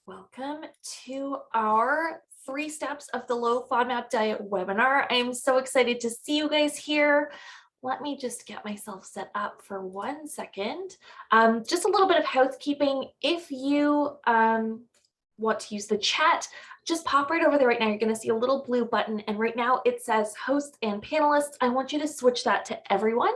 Welcome to our 3 steps of the low FODMAP diet webinar. I'm so excited to see you guys here. Let me just get myself set up for 1 second. Just a little bit of housekeeping. If you want to use the chat, just pop right over there right now. You're going to see a little blue button, and right now it says hosts and panelists. I want you to switch that to everyone.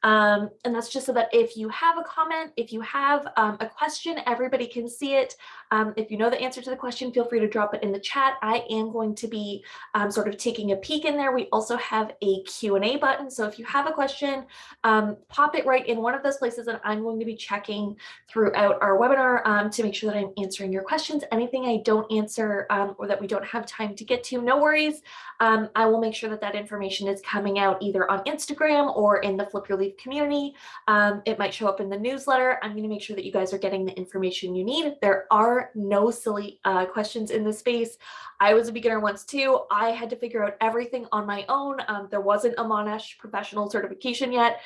And that's just so that if you have a comment, if you have a question, everybody can see it. If you know the answer to the question, feel free to drop it in the chat. I am going to be sort of taking a peek in there. We also have a Q&A button. So if you have a question, pop it right in one of those places, and I'm going to be checking throughout our webinar to make sure that I'm answering your questions. Anything I don't answer or that we don't have time to get to, no worries. I will make sure that that information is coming out either on Instagram or in the Flip Your Leaf community. It might show up in the newsletter. I'm going to make sure that you guys are getting the information you need. There are no silly questions in this space. I was a beginner once too. I had to figure out everything on my own. There wasn't a Monash professional certification yet.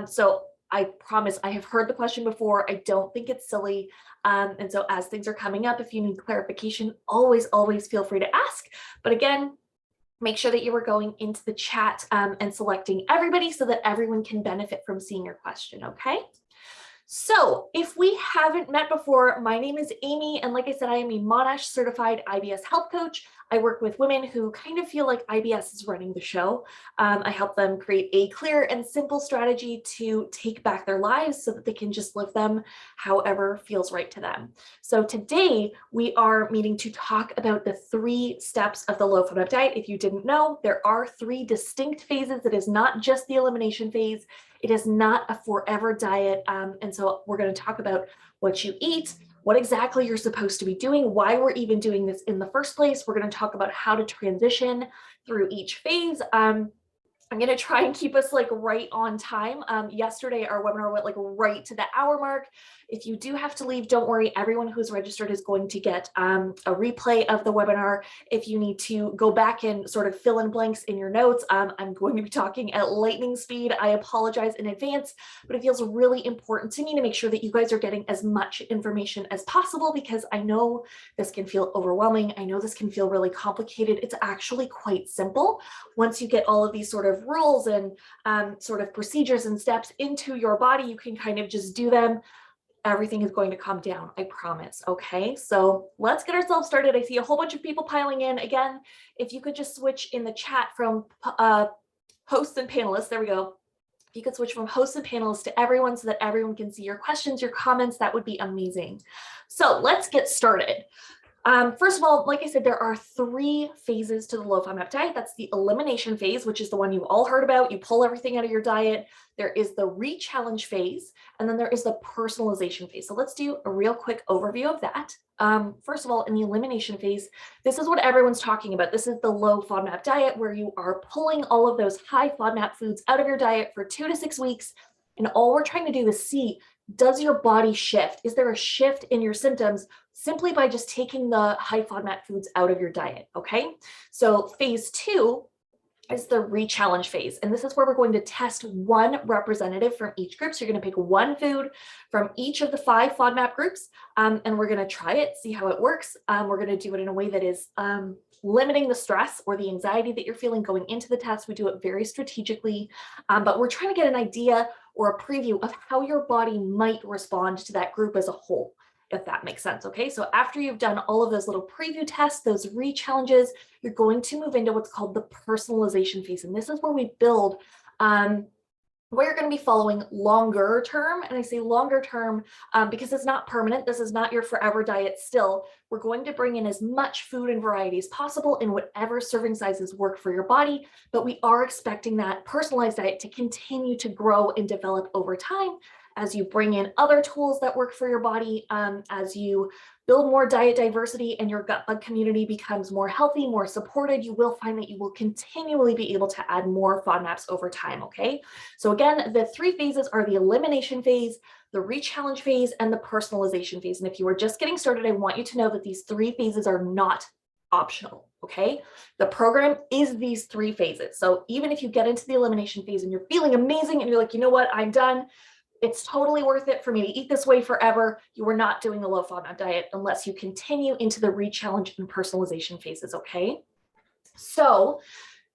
So I promise I have heard the question before. I don't think it's silly. And so as things are coming up, if you need clarification, always feel free to ask. But again, make sure that you are going into the chat and selecting everybody so that everyone can benefit from seeing your question, okay? So if we haven't met before, my name is Amy, and like I said, I am a Monash certified IBS health coach. I work with women who kind of feel like IBS is running the show. I help them create a clear and simple strategy to take back their lives so that they can just live them however feels right to them. So today we are meeting to talk about the 3 steps of the low FODMAP diet. If you didn't know, there are 3 distinct phases. It is not just the elimination phase. It is not a forever diet. And so we're going to talk about what you eat, what exactly you're supposed to be doing, why we're even doing this in the first place. We're going to talk about how to transition through each phase. I'm going to try and keep us like right on time. Yesterday, our webinar went like right to the hour mark. If you do have to leave, don't worry. Everyone who's registered is going to get a replay of the webinar. If you need to go back and sort of fill in blanks in your notes, I'm going to be talking at lightning speed. I apologize in advance, but it feels really important to me to make sure that you guys are getting as much information as possible, because I know this can feel overwhelming. I know this can feel really complicated. It's actually quite simple once you get all of these sort of rules and sort of procedures and steps into your body. You can kind of just do them. Everything is going to come down, I promise. Okay, so let's get ourselves started. I see a whole bunch of people piling in. Again, if you could just switch in the chat from hosts and panelists, there we go. If you could switch from hosts and panelists to everyone so that everyone can see your questions, your comments, that would be amazing. So let's get started. First of all, like I said, there are 3 phases to the low FODMAP diet. That's the elimination phase, which is the one you all heard about. You pull everything out of your diet. There is the re-challenge phase, and then there is the personalization phase. So let's do a real quick overview of that. First of all, in the elimination phase, this is what everyone's talking about. This is the low FODMAP diet, where you are pulling all of those high FODMAP foods out of your diet for 2 to 6 weeks. And all we're trying to do is see, does your body shift? Is there a shift in your symptoms simply by just taking the high FODMAP foods out of your diet? Okay, so phase 2 is the re-challenge phase. And this is where we're going to test one representative from each group. So you're going to pick one food from each of the 5 FODMAP groups, and we're going to try it, see how it works. We're going to do it in a way that is limiting the stress or the anxiety that you're feeling going into the test. We do it very strategically, but we're trying to get an idea or a preview of how your body might respond to that group as a whole, if that makes sense. Okay, so after you've done all of those little preview tests, those re-challenges, you're going to move into what's called the personalization phase. And this is where we build where you're going to be following longer term. And I say longer term because it's not permanent. This is not your forever diet still. We're going to bring in as much food and variety as possible in whatever serving sizes work for your body, but we are expecting that personalized diet to continue to grow and develop over time as you bring in other tools that work for your body, as you build more diet diversity and your gut bug community becomes more healthy, more supported, you will find that you will continually be able to add more FODMAPs over time, okay? So again, the 3 phases are the elimination phase, the re-challenge phase, and the personalization phase. And if you are just getting started, I want you to know that these 3 phases are not optional, okay? The program is these 3 phases. So even if you get into the elimination phase and you're feeling amazing and you're like, you know what, I'm done, It's totally worth it for me to eat this way forever. You are not doing the low FODMAP diet unless you continue into the re-challenge and personalization phases, okay? So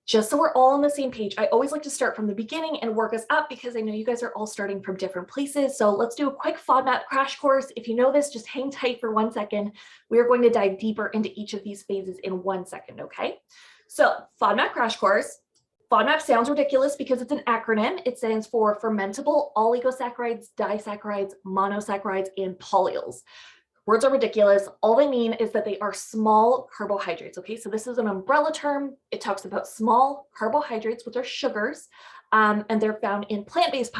just so we're all on the same page, I always like to start from the beginning and work us up because I know you guys are all starting from different places. So let's do a quick FODMAP crash course. If you know this, just hang tight for 1 second. We are going to dive deeper into each of these phases in 1 second, okay? So FODMAP crash course. FODMAP sounds ridiculous because it's an acronym. It stands for fermentable oligosaccharides, disaccharides, monosaccharides, and polyols. Words are ridiculous. All they mean is that they are small carbohydrates, okay? So this is an umbrella term. It talks about small carbohydrates, which are sugars, and they're found in plant-based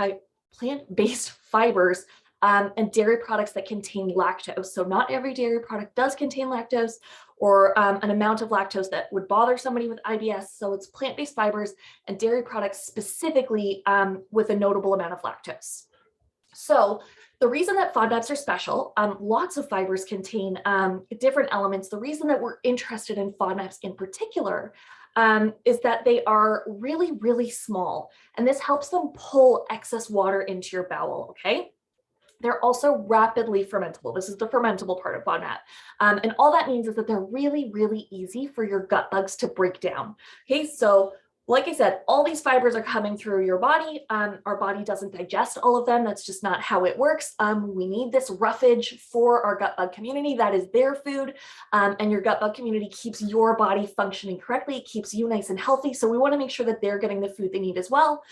fibers and dairy products that contain lactose. So not every dairy product does contain lactose or an amount of lactose that would bother somebody with IBS. So it's plant-based fibers and dairy products specifically with a notable amount of lactose. So the reason that FODMAPs are special, lots of fibers contain different elements. The reason that we're interested in FODMAPs in particular is that they are really, really small, and this helps them pull excess water into your bowel, okay? They're also rapidly fermentable. This is the fermentable part of FODMAP. And all that means is that they're really, really easy for your gut bugs to break down. Okay, so like I said, all these fibers are coming through your body. Our body doesn't digest all of them. That's just not how it works. We need this roughage for our gut bug community. That is their food. And your gut bug community keeps your body functioning correctly. It keeps you nice and healthy. So we want to make sure that they're getting the food they need as well.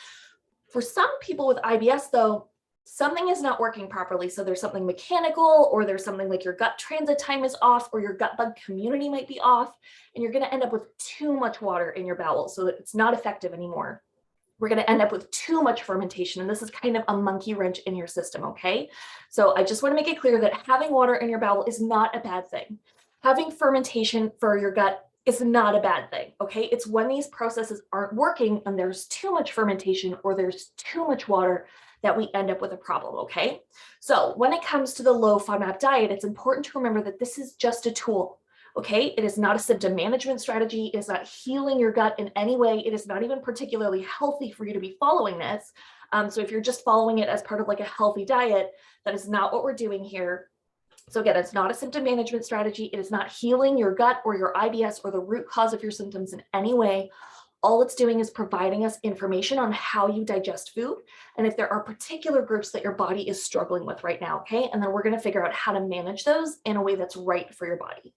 For some people with IBS, though, something is not working properly. So there's something mechanical, or there's something like your gut transit time is off, or your gut bug community might be off, and you're going to end up with too much water in your bowel so that it's not effective anymore. We're going to end up with too much fermentation, and this is kind of a monkey wrench in your system, okay? So I just want to make it clear that having water in your bowel is not a bad thing. Having fermentation for your gut is not a bad thing, okay? It's when these processes aren't working and there's too much fermentation or there's too much water that we end up with a problem, okay? So when it comes to the low FODMAP diet, it's important to remember that this is just a tool, okay? It is not a symptom management strategy. It is not healing your gut in any way. It is not even particularly healthy for you to be following this. So if you're just following it as part of like a healthy diet, that is not what we're doing here. So again, it's not a symptom management strategy. It is not healing your gut or your IBS or the root cause of your symptoms in any way. All it's doing is providing us information on how you digest food and if there are particular groups that your body is struggling with right now, okay? And then we're going to figure out how to manage those in a way that's right for your body.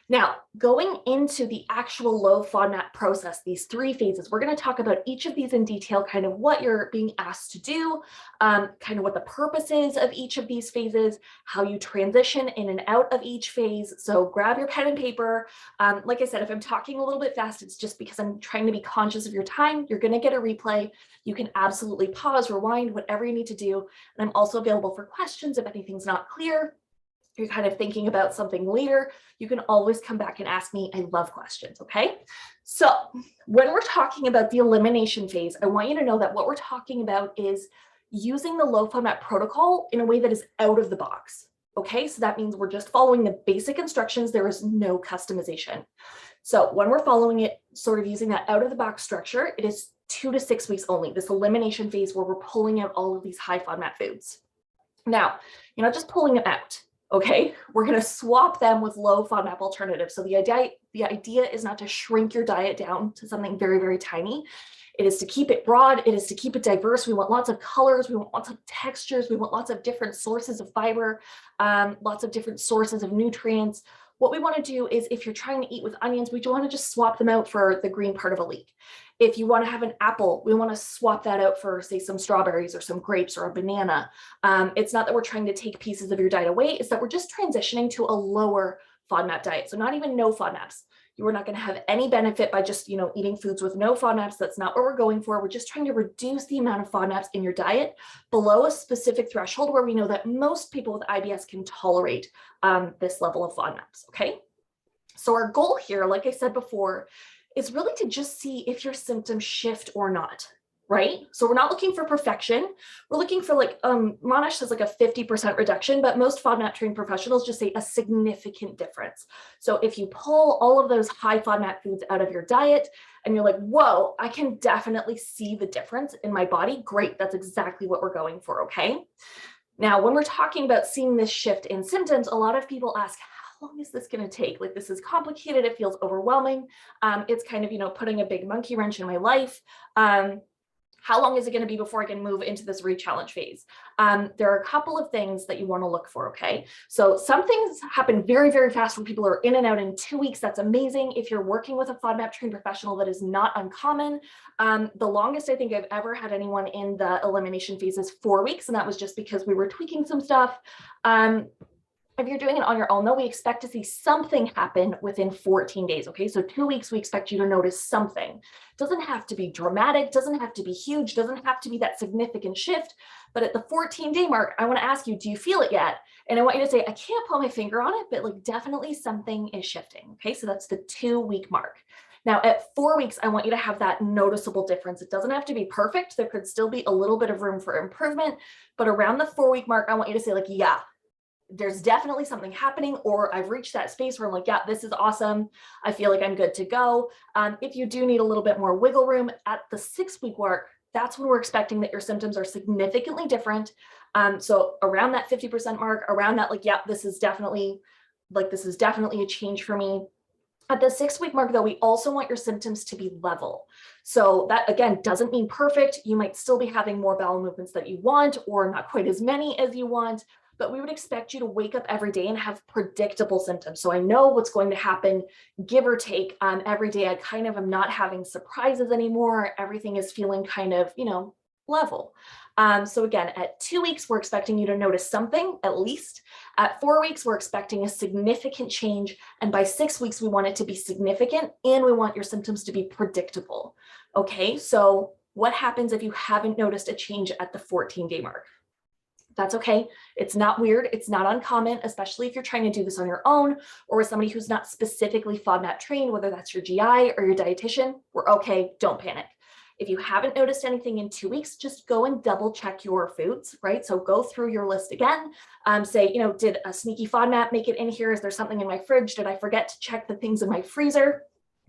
Now, going into the actual low FODMAP process, these 3 phases, we're going to talk about each of these in detail, kind of what you're being asked to do, kind of what the purpose is of each of these phases, how you transition in and out of each phase. So grab your pen and paper. Like I said, if I'm talking a little bit fast, it's just because I'm trying to be conscious of your time. You're going to get a replay. You can absolutely pause, rewind, whatever you need to do. And I'm also available for questions if anything's not clear. You're kind of thinking about something later, you can always come back and ask me. I love questions, okay? So when we're talking about the elimination phase, I want you to know that what we're talking about is using the low FODMAP protocol in a way that is out of the box, okay? So that means we're just following the basic instructions. There is no customization. So when we're following it, sort of using that out of the box structure, it is 2 to 6 weeks only, this elimination phase where we're pulling out all of these high FODMAP foods. Now, you're not just pulling them out. Okay, we're going to swap them with low FODMAP alternatives. So the idea is not to shrink your diet down to something very, very tiny. It is to keep it broad. It is to keep it diverse. We want lots of colors. We want lots of textures. We want lots of different sources of fiber, lots of different sources of nutrients. What we want to do is if you're trying to eat with onions, we want to just swap them out for the green part of a leek. If you want to have an apple, we want to swap that out for, say, some strawberries or some grapes or a banana. It's not that we're trying to take pieces of your diet away. It's that we're just transitioning to a lower FODMAP diet. So not even no FODMAPs. You are not going to have any benefit by just, eating foods with no FODMAPs. That's not what we're going for. We're just trying to reduce the amount of FODMAPs in your diet below a specific threshold where we know that most people with IBS can tolerate this level of FODMAPs, okay? So our goal here, like I said before, is really to just see if your symptoms shift or not, right? So we're not looking for perfection. We're looking for Monash says like a 50% reduction, but most FODMAP trained professionals just say a significant difference. So if you pull all of those high FODMAP foods out of your diet, and you're like, whoa, I can definitely see the difference in my body, great, that's exactly what we're going for, okay? Now, when we're talking about seeing this shift in symptoms, a lot of people ask, how long is this going to take? Like, this is complicated. It feels overwhelming. It's kind of, putting a big monkey wrench in my life. How long is it going to be before I can move into this re-challenge phase? There are a couple of things that you want to look for, okay? So some things happen very, very fast when people are in and out in 2 weeks. That's amazing. If you're working with a FODMAP trained professional, that is not uncommon. The longest I think I've ever had anyone in the elimination phase is 4 weeks, and that was just because we were tweaking some stuff. If you're doing it on your own, though, we expect to see something happen within 14 days, okay? So 2 weeks, we expect you to notice something. Doesn't have to be dramatic, doesn't have to be huge, doesn't have to be that significant shift, but at the 14-day mark, I wanna ask you, do you feel it yet? And I want you to say, I can't put my finger on it, but like definitely something is shifting, okay? So that's the 2-week mark. Now at 4 weeks, I want you to have that noticeable difference. It doesn't have to be perfect. There could still be a little bit of room for improvement, but around the 4-week mark, I want you to say like, yeah, there's definitely something happening, or I've reached that space where I'm like, yeah, this is awesome. I feel like I'm good to go. If you do need a little bit more wiggle room at the 6-week mark, that's when we're expecting that your symptoms are significantly different. So around that 50% mark, around that, like, yeah, this is definitely a change for me. At the 6-week mark, though, we also want your symptoms to be level. So that, again, doesn't mean perfect. You might still be having more bowel movements that you want, or not quite as many as you want, but we would expect you to wake up every day and have predictable symptoms. So I know what's going to happen, give or take, every day. I kind of am not having surprises anymore. Everything is feeling kind of, level. So again, at 2 weeks, we're expecting you to notice something at least. At 4 weeks, we're expecting a significant change. And by 6 weeks, we want it to be significant, and we want your symptoms to be predictable. Okay, so what happens if you haven't noticed a change at the 14-day mark? That's okay. It's not weird. It's not uncommon, especially if you're trying to do this on your own or with somebody who's not specifically FODMAP trained, whether that's your GI or your dietitian. We're okay. Don't panic. If you haven't noticed anything in 2 weeks, just go and double check your foods, right? So go through your list again. Say, did a sneaky FODMAP make it in here? Is there something in my fridge? Did I forget to check the things in my freezer?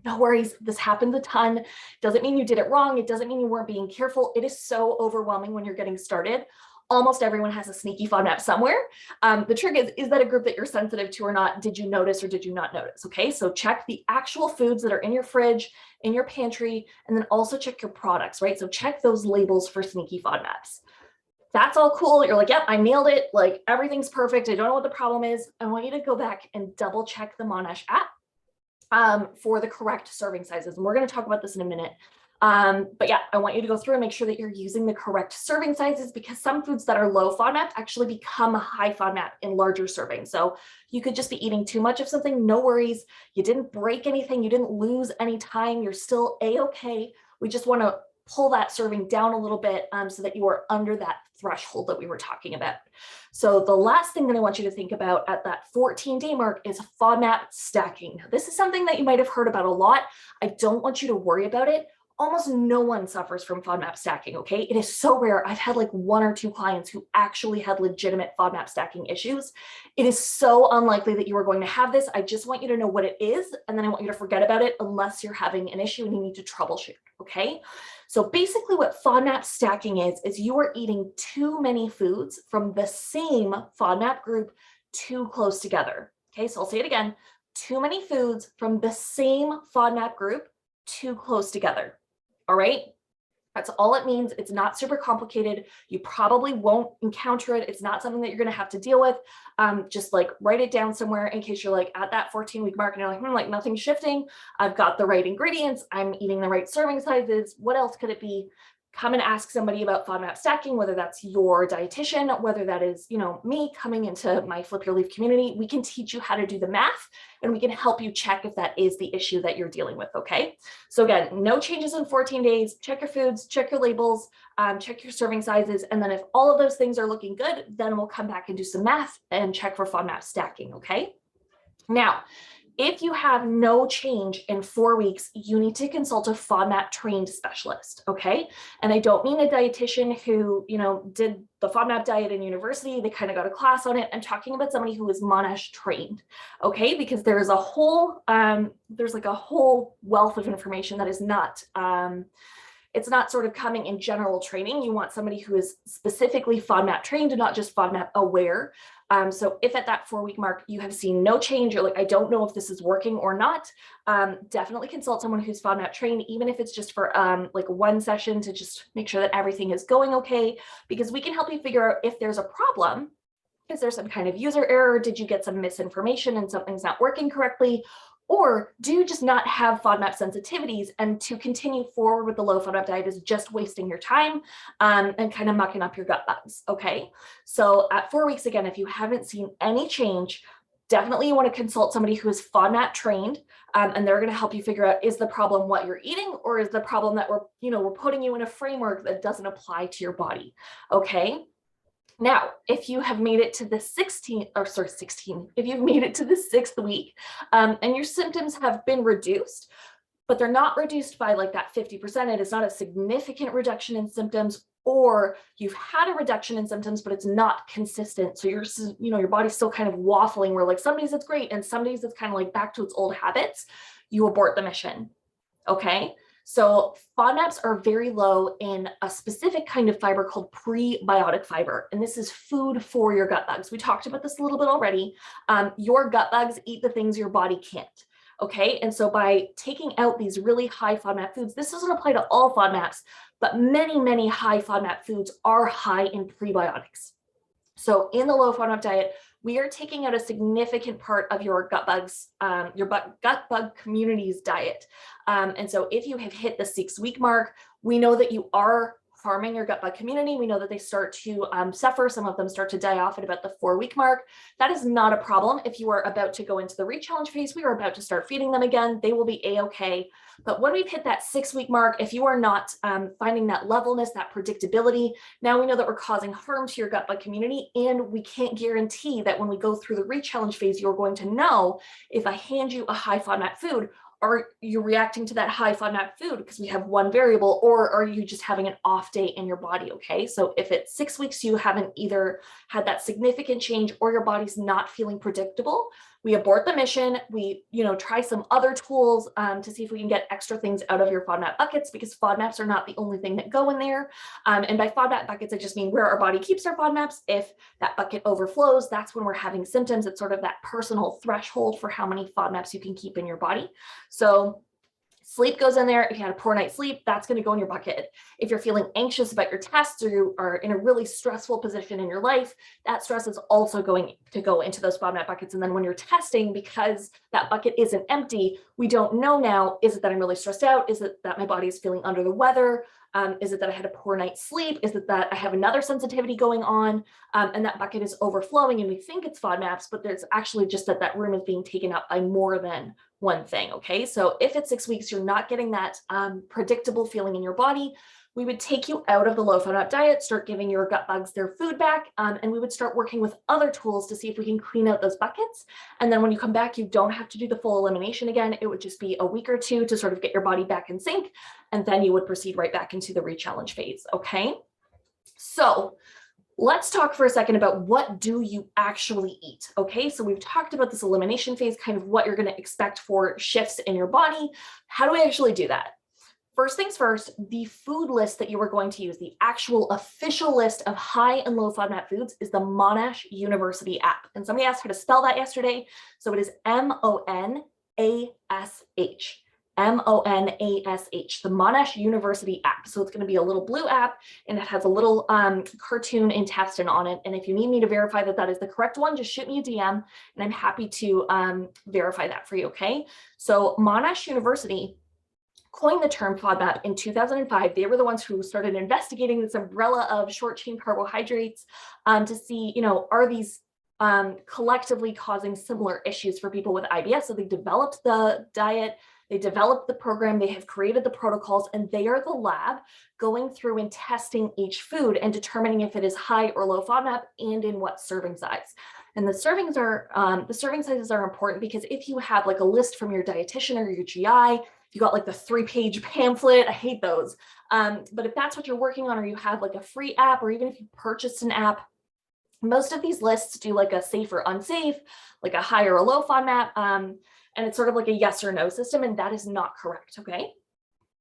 No worries, this happens a ton. Doesn't mean you did it wrong. It doesn't mean you weren't being careful. It is so overwhelming when you're getting started. Almost everyone has a sneaky FODMAP somewhere. The trick is that a group that you're sensitive to or not? Did you notice or did you not notice? Okay, so check the actual foods that are in your fridge, in your pantry, and then also check your products, right? So check those labels for sneaky FODMAPs. That's all cool. You're like, yep, I nailed it. Like, everything's perfect. I don't know what the problem is. I want you to go back and double check the Monash app for the correct serving sizes. And we're going to talk about this in a minute. But yeah, I want you to go through and make sure that you're using the correct serving sizes, because some foods that are low FODMAP actually become high FODMAP in larger servings. So you could just be eating too much of something, no worries. You didn't break anything. You didn't lose any time. You're still A-okay. We just want to pull that serving down a little bit so that you are under that threshold that we were talking about. So the last thing that I want you to think about at that 14-day mark is FODMAP stacking. Now, this is something that you might have heard about a lot. I don't want you to worry about it. Almost no one suffers from FODMAP stacking, okay? It is so rare. I've had like 1 or 2 clients who actually had legitimate FODMAP stacking issues. It is so unlikely that you are going to have this. I just want you to know what it is, and then I want you to forget about it unless you're having an issue and you need to troubleshoot, okay? So basically what FODMAP stacking is you are eating too many foods from the same FODMAP group too close together, okay? So I'll say it again, too many foods from the same FODMAP group too close together. All right, that's all it means. It's not super complicated. You probably won't encounter it. It's not something that you're going to have to deal with. Just like write it down somewhere in case you're like at that 14-week mark and you're like, nothing's shifting. I've got the right ingredients. I'm eating the right serving sizes. What else could it be? Come and ask somebody about FODMAP stacking, whether that's your dietitian, whether that is, me coming into my Flip Your Leaf community. We can teach you how to do the math, and we can help you check if that is the issue that you're dealing with, okay? So again, no changes in 14 days. Check your foods, check your labels, check your serving sizes, and then if all of those things are looking good, then we'll come back and do some math and check for FODMAP stacking, okay? Now, If you have no change in 4 weeks, you need to consult a FODMAP trained specialist, okay? And I don't mean a dietitian who, did the FODMAP diet in university, they kind of got a class on it. I'm talking about somebody who is Monash trained, okay? Because there's a whole, there's like a whole wealth of information that is not, it's not sort of coming in general training. You want somebody who is specifically FODMAP trained and not just FODMAP aware. So if at that 4-week mark you have seen no change, you're like, I don't know if this is working or not, definitely consult someone who's FODMAP trained, even if it's just for like one session to just make sure that everything is going okay, because we can help you figure out if there's a problem. Is there some kind of user error? Did you get some misinformation and something's not working correctly? Or do you just not have FODMAP sensitivities, and to continue forward with the low FODMAP diet is just wasting your time and kind of mucking up your gut bugs, okay? So at 4 weeks, again, if you haven't seen any change, definitely you want to consult somebody who is FODMAP trained, and they're going to help you figure out, is the problem what you're eating, or is the problem that we're putting you in a framework that doesn't apply to your body, okay? Now, if you have made it to the 16th, if you've made it to the 6th week and your symptoms have been reduced, but they're not reduced by like that 50%, it is not a significant reduction in symptoms, or you've had a reduction in symptoms, but it's not consistent. So your body's still kind of waffling where like some days it's great and some days it's kind of like back to its old habits, you abort the mission, okay? So FODMAPs are very low in a specific kind of fiber called prebiotic fiber, and this is food for your gut bugs. We talked about this a little bit already. Your gut bugs eat the things your body can't, okay? And so by taking out these really high FODMAP foods, this doesn't apply to all FODMAPs, but many, many high FODMAP foods are high in prebiotics. So in the low FODMAP diet, we are taking out a significant part of your gut bugs, gut bug community's diet. And so if you have hit the 6-week mark, we know that you are harming your gut bug community. We know that they start to suffer. Some of them start to die off at about the 4-week mark. That is not a problem. If you are about to go into the re-challenge phase, we are about to start feeding them again. They will be a-okay. But when we've hit that 6-week mark, if you are not finding that levelness, that predictability, now we know that we're causing harm to your gut bug community, and we can't guarantee that when we go through the re-challenge phase, you're going to know if I hand you a high FODMAP food, are you reacting to that high FODMAP food because we have one variable, or are you just having an off day in your body, okay? So if at 6 weeks you haven't either had that significant change or your body's not feeling predictable, we abort the mission. We, try some other tools to see if we can get extra things out of your FODMAP buckets, because FODMAPs are not the only thing that go in there. And by FODMAP buckets, I just mean where our body keeps our FODMAPs. If that bucket overflows, that's when we're having symptoms. It's sort of that personal threshold for how many FODMAPs you can keep in your body. So sleep goes in there. If you had a poor night's sleep, that's going to go in your bucket. If you're feeling anxious about your tests, or you are in a really stressful position in your life, that stress is also going to go into those FODMAP buckets. And then when you're testing, because that bucket isn't empty, we don't know now, is it that I'm really stressed out? Is it that my body is feeling under the weather? Is it that I had a poor night's sleep? Is it that I have another sensitivity going on and that bucket is overflowing and we think it's FODMAPs, but there's actually just that room is being taken up by more than one thing, okay? So if at 6 weeks you're not getting that predictable feeling in your body, we would take you out of the low FODMAP diet, start giving your gut bugs their food back, and we would start working with other tools to see if we can clean out those buckets. And then when you come back, you don't have to do the full elimination again. It would just be a week or two to sort of get your body back in sync, and then you would proceed right back into the re-challenge phase, okay? So let's talk for a second about what do you actually eat, okay? So we've talked about this elimination phase, kind of what you're gonna expect for shifts in your body. How do we actually do that? First things first, the food list that you are going to use, the actual official list of high and low FODMAP foods, is the Monash University app. And somebody asked how to spell that yesterday. So it is Monash, Monash, the Monash University app. So it's going to be a little blue app, and it has a little cartoon intestine on it. And if you need me to verify that that is the correct one, just shoot me a DM, and I'm happy to verify that for you, okay? So Monash University coined the term FODMAP in 2005. They were the ones who started investigating this umbrella of short chain carbohydrates to see, are these collectively causing similar issues for people with IBS. So they developed the diet, they developed the program, they have created the protocols, and they are the lab going through and testing each food and determining if it is high or low FODMAP and in what serving size. And the serving sizes are important because if you have like a list from your dietitian or your GI, if you got like the 3-page pamphlet, I hate those. But if that's what you're working on, or you have like a free app, or even if you purchased an app, most of these lists do like a safe or unsafe, like a high or a low FODMAP, and it's sort of like a yes or no system, and that is not correct, okay?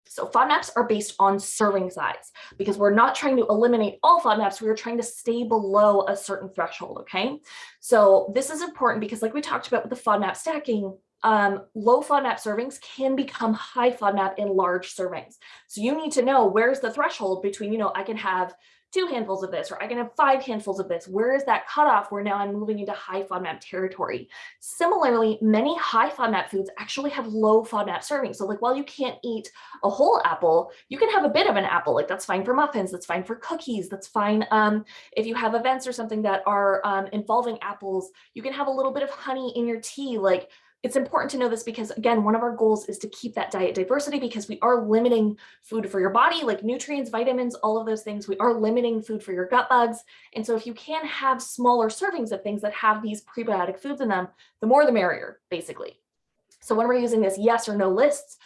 So FODMAPs are based on serving size because we're not trying to eliminate all FODMAPs. We are trying to stay below a certain threshold, okay? So this is important because like we talked about with the FODMAP stacking, low FODMAP servings can become high FODMAP in large servings. So you need to know where's the threshold between, you know, I can have 2 handfuls of this, or I can have 5 handfuls of this. Where is that cutoff where now I'm moving into high FODMAP territory? Similarly, many high FODMAP foods actually have low FODMAP servings. So like while you can't eat a whole apple, you can have a bit of an apple. Like that's fine for muffins, that's fine for cookies, that's fine if you have events or something that are involving apples, you can have a little bit of honey in your tea. Like it's important to know this because, again, one of our goals is to keep that diet diversity because we are limiting food for your body, like nutrients, vitamins, all of those things. We are limiting food for your gut bugs. And so if you can have smaller servings of things that have these prebiotic foods in them, the more the merrier, basically. So when we're using this yes or no lists,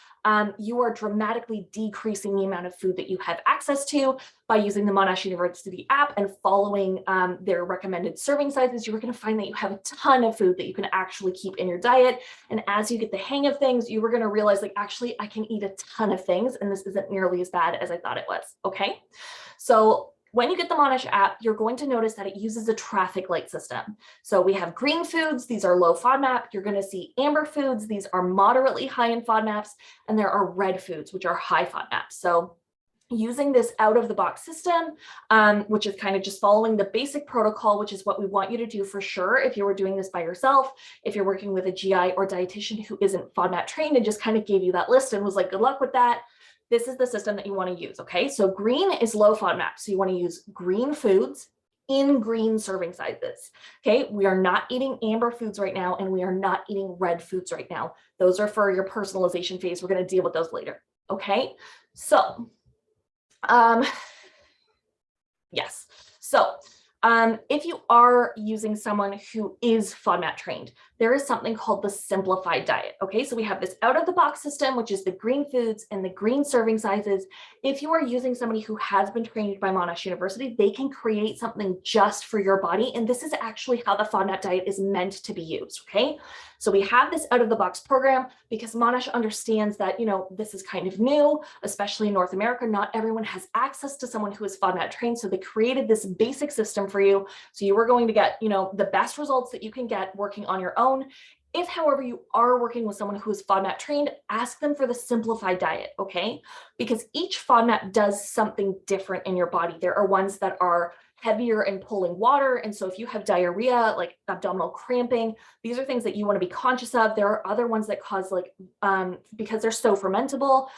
you are dramatically decreasing the amount of food that you have access to by using the Monash University app and following their recommended serving sizes. You're going to find that you have a ton of food that you can actually keep in your diet. And as you get the hang of things, you were going to realize like, actually, I can eat a ton of things and this isn't nearly as bad as I thought it was. Okay. So when you get the Monash app, you're going to notice that it uses a traffic light system. So we have green foods, these are low FODMAP. You're going to see amber foods, these are moderately high in FODMAPs, and there are red foods, which are high FODMAP. So using this out of the box system, which is kind of just following the basic protocol, which is what we want you to do for sure if you were doing this by yourself, if you're working with a GI or dietitian who isn't FODMAP trained and just kind of gave you that list and was like, good luck with that. This is the system that you want to use, okay? So green is low FODMAP. So you want to use green foods in green serving sizes, okay? We are not eating amber foods right now, and we are not eating red foods right now. Those are for your personalization phase. We're going to deal with those later, okay? So, yes. So if you are using someone who is FODMAP trained, there is something called the simplified diet. Okay, so we have this out of the box system, which is the green foods and the green serving sizes. If you are using somebody who has been trained by Monash University, they can create something just for your body. And this is actually how the FODMAP diet is meant to be used. Okay, so we have this out of the box program because Monash understands that, you know, this is kind of new, especially in North America. Not everyone has access to someone who is FODMAP trained. So they created this basic system for you. So you are going to get, you know, the best results that you can get working on your own. If, however, you are working with someone who is FODMAP trained, ask them for the simplified diet, okay? Because each FODMAP does something different in your body. There are ones that are heavier in pulling water. And so if you have diarrhea, like abdominal cramping, these are things that you want to be conscious of. There are other ones that cause like, because they're so fermentable,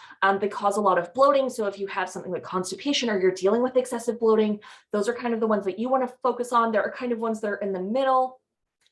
they cause a lot of bloating. So if you have something like constipation or you're dealing with excessive bloating, those are kind of the ones that you want to focus on. There are kind of ones that are in the middle.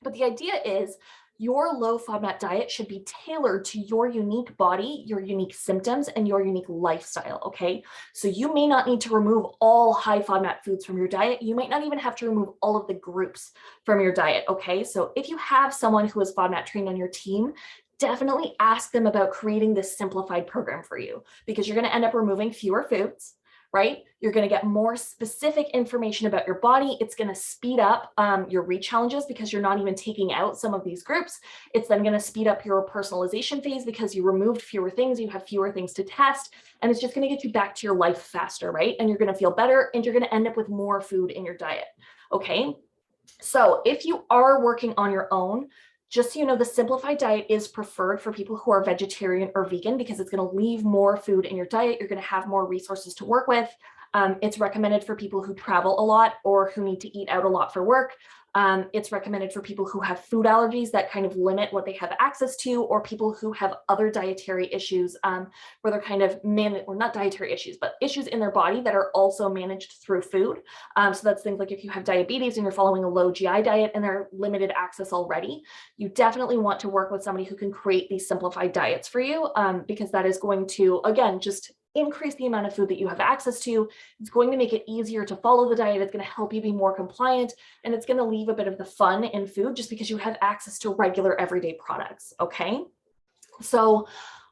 But the idea is your low FODMAP diet should be tailored to your unique body, your unique symptoms, and your unique lifestyle, okay? So you may not need to remove all high FODMAP foods from your diet. You might not even have to remove all of the groups from your diet, okay? So if you have someone who is FODMAP trained on your team, definitely ask them about creating this simplified program for you because you're gonna end up removing fewer foods, right? You're going to get more specific information about your body. It's going to speed up your re-challenges because you're not even taking out some of these groups. It's then going to speed up your personalization phase because you removed fewer things, you have fewer things to test, and it's just going to get you back to your life faster, right? And you're going to feel better and you're going to end up with more food in your diet, okay? So if you are working on your own, just so you know, the simplified diet is preferred for people who are vegetarian or vegan because it's going to leave more food in your diet. You're going to have more resources to work with. It's recommended for people who travel a lot or who need to eat out a lot for work. It's recommended for people who have food allergies that kind of limit what they have access to, or people who have other dietary issues where they're kind of or not dietary issues, but issues in their body that are also managed through food. So that's things like if you have diabetes and you're following a low GI diet and they're limited access already, you definitely want to work with somebody who can create these simplified diets for you because that is going to, again, just increase the amount of food that you have access to. It's going to make it easier to follow the diet. It's going to help you be more compliant, and it's going to leave a bit of the fun in food just because you have access to regular everyday products. Okay. So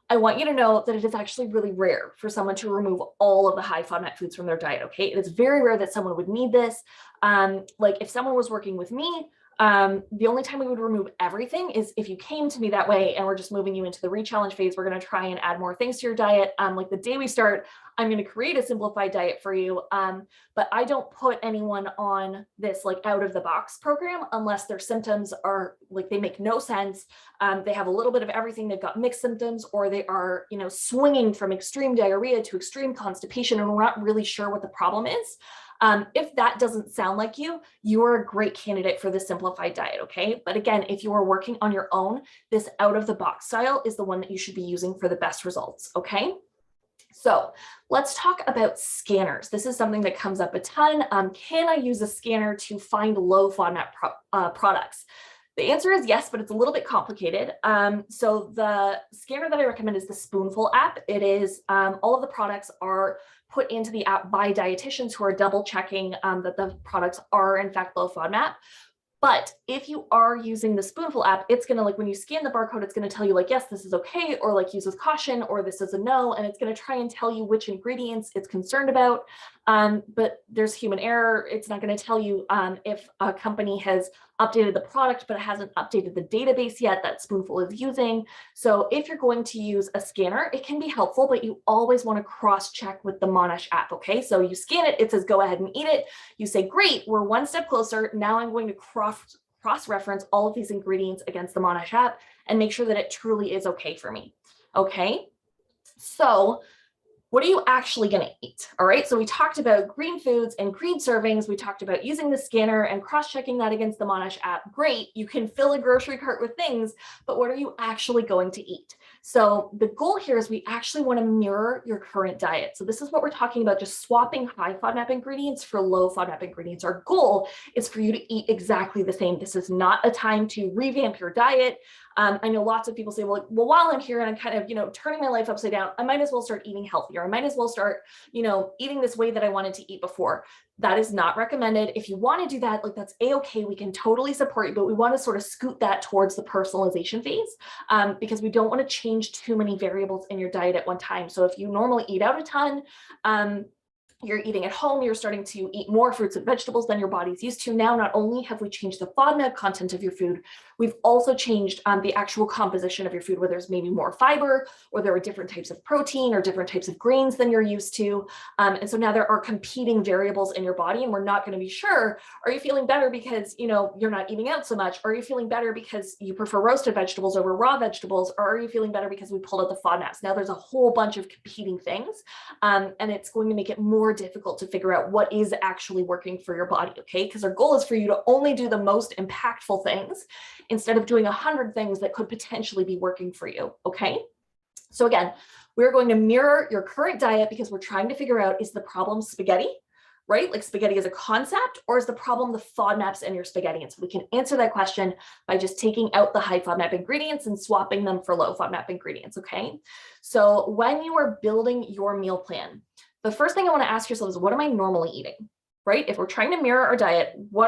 I want you to know that it is actually really rare for someone to remove all of the high FODMAP foods from their diet. Okay. It is very rare that someone would need this. Like if someone was working with me, the only time we would remove everything is if you came to me that way and we're just moving you into the re-challenge phase. We're going to try and add more things to your diet. Like the day we start, I'm going to create a simplified diet for you. But I don't put anyone on this like out of the box program unless their symptoms are like, they make no sense. They have a little bit of everything. They've got mixed symptoms, or they are, swinging from extreme diarrhea to extreme constipation, and we're not really sure what the problem is. If that doesn't sound like you, you're a great candidate for the simplified diet, okay? But again, if you are working on your own, this out of the box style is the one that you should be using for the best results, okay? So let's talk about scanners. This is something that comes up a ton. Can I use a scanner to find low FODMAP products? The answer is yes, but it's a little bit complicated. So the scanner that I recommend is the Spoonful app. It is, all of the products are put into the app by dietitians who are double checking that the products are in fact low FODMAP. But if you are using the Spoonful app, it's going to, like, when you scan the barcode, it's going to tell you like, yes, this is okay, or like use with caution, or this is a no, and it's going to try and tell you which ingredients it's concerned about. But there's human error. It's not going to tell you if a company has updated the product, but it hasn't updated the database yet that Spoonful is using. So if you're going to use a scanner, it can be helpful, but you always want to cross-check with the Monash app, okay? So you scan it, it says go ahead and eat it. You say, great, we're one step closer. Now I'm going to cross-reference all of these ingredients against the Monash app and make sure that it truly is okay for me, okay? So what are you actually going to eat? All right. So we talked about green foods and green servings. We talked about using the scanner and cross-checking that against the Monash app. Great. You can fill a grocery cart with things, but what are you actually going to eat? So the goal here is we actually want to mirror your current diet. So this is what we're talking about, just swapping high FODMAP ingredients for low FODMAP ingredients. Our goal is for you to eat exactly the same. This is not a time to revamp your diet. I know lots of people say, well, while I'm here and I'm kind of, turning my life upside down, I might as well start eating healthier. I might as well start, eating this way that I wanted to eat before. That is not recommended. If you want to do that, like, that's a-okay. We can totally support you, but we want to sort of scoot that towards the personalization phase because we don't want to change too many variables in your diet at one time. So if you normally eat out a ton, you're eating at home, you're starting to eat more fruits and vegetables than your body's used to. Now, not only have we changed the FODMAP content of your food, we've also changed the actual composition of your food, where there's maybe more fiber, or there are different types of protein or different types of grains than you're used to. And so now there are competing variables in your body, and we're not going to be sure, are you feeling better because, you're not eating out so much? Are you feeling better because you prefer roasted vegetables over raw vegetables? Or are you feeling better because we pulled out the FODMAPs? Now there's a whole bunch of competing things, and it's going to make it more difficult to figure out what is actually working for your body, okay? Because our goal is for you to only do the most impactful things instead of doing 100 things that could potentially be working for you, okay? So again, we're going to mirror your current diet because we're trying to figure out, is the problem spaghetti, right? Like spaghetti as a concept, or is the problem the FODMAPs in your spaghetti? And so we can answer that question by just taking out the high FODMAP ingredients and swapping them for low FODMAP ingredients, okay? So when you are building your meal plan, the first thing I want to ask yourself is, what am I normally eating, right? If we're trying to mirror our diet, what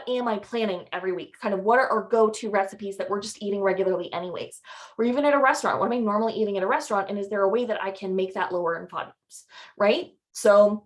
am I planning every week? Kind of what are our go-to recipes that we're just eating regularly anyways? Or even at a restaurant, what am I normally eating at a restaurant? And is there a way that I can make that lower in FODMAPs, right? So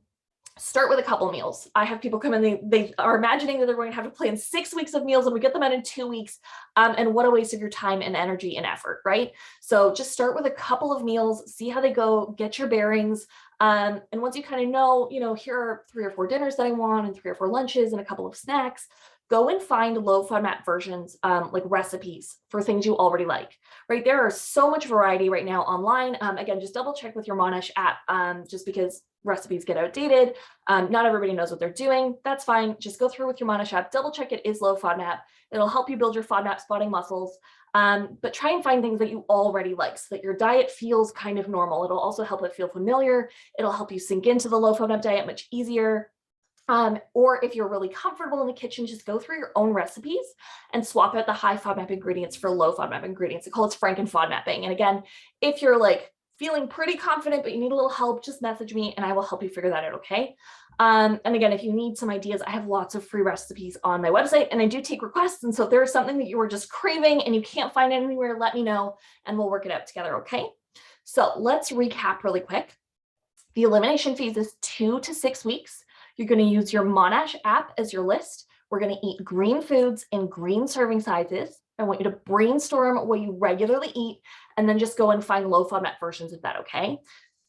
start with a couple meals. I have people come in, they are imagining that they're going to have to plan 6 weeks of meals, and we get them out in 2 weeks. And what a waste of your time and energy and effort, right? So just start with a couple of meals, see how they go, get your bearings. And once you kind of know, here are 3 or 4 dinners that I want, and 3 or 4 lunches and a couple of snacks, go and find low FODMAP versions, like recipes for things you already like, right? There are so much variety right now online. Again, just double check with your Monash app, just because recipes get outdated. Not everybody knows what they're doing. That's fine. Just go through with your Monash app, double check it is low FODMAP. It'll help you build your FODMAP spotting muscles. But try and find things that you already like so that your diet feels kind of normal. It'll also help it feel familiar. It'll help you sink into the low FODMAP diet much easier. Or if you're really comfortable in the kitchen, just go through your own recipes and swap out the high FODMAP ingredients for low FODMAP ingredients. They call it Franken FODMAPing. And again, if you're like feeling pretty confident, but you need a little help, just message me and I will help you figure that out, okay? And again, if you need some ideas, I have lots of free recipes on my website and I do take requests. And so if there's something that you were just craving and you can't find it anywhere, let me know and we'll work it out together, okay? So let's recap really quick. The elimination phase is 2 to 6 weeks. You're going to use your Monash app as your list. We're going to eat green foods in green serving sizes. I want you to brainstorm what you regularly eat and then just go and find low FODMAP versions of that, okay?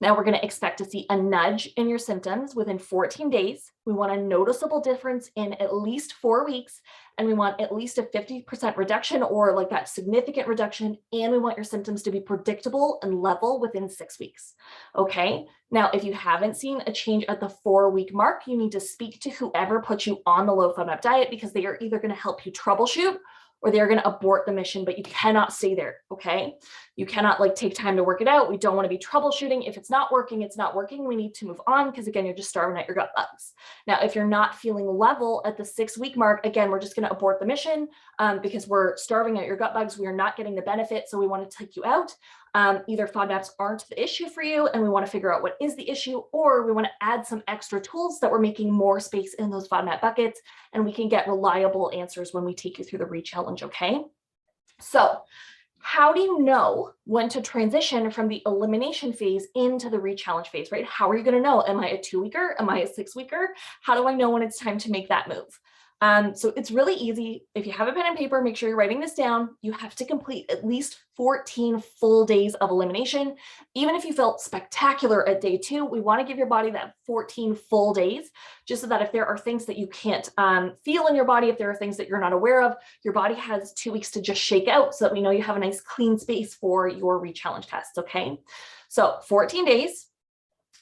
Now we're going to expect to see a nudge in your symptoms within 14 days. We want a noticeable difference in at least 4 weeks, and we want at least a 50% reduction or like that significant reduction, and we want your symptoms to be predictable and level within 6 weeks, okay? Now, if you haven't seen a change at the 4-week mark, you need to speak to whoever put you on the low FODMAP diet because they are either going to help you troubleshoot or they're going to abort the mission, but you cannot stay there, okay? You cannot like take time to work it out. We don't want to be troubleshooting. If it's not working, it's not working. We need to move on because again, you're just starving at your gut bugs. Now, if you're not feeling level at the 6-week mark, again, we're just going to abort the mission because we're starving at your gut bugs. We are not getting the benefit, so we want to take you out. Either FODMAPs aren't the issue for you and we want to figure out what is the issue, or we want to add some extra tools that we're making more space in those FODMAP buckets and we can get reliable answers when we take you through the re-challenge, okay? So how do you know when to transition from the elimination phase into the re-challenge phase, right? How are you going to know? Am I a 2-weeker? Am I a 6-weeker? How do I know when it's time to make that move? So it's really easy. If you have a pen and paper, make sure you're writing this down. You have to complete at least 14 full days of elimination. Even if you felt spectacular at day 2, we want to give your body that 14 full days, just so that if there are things that you can't feel in your body, if there are things that you're not aware of, your body has 2 weeks to just shake out so that we know you have a nice clean space for your re-challenge test, okay? So 14 days.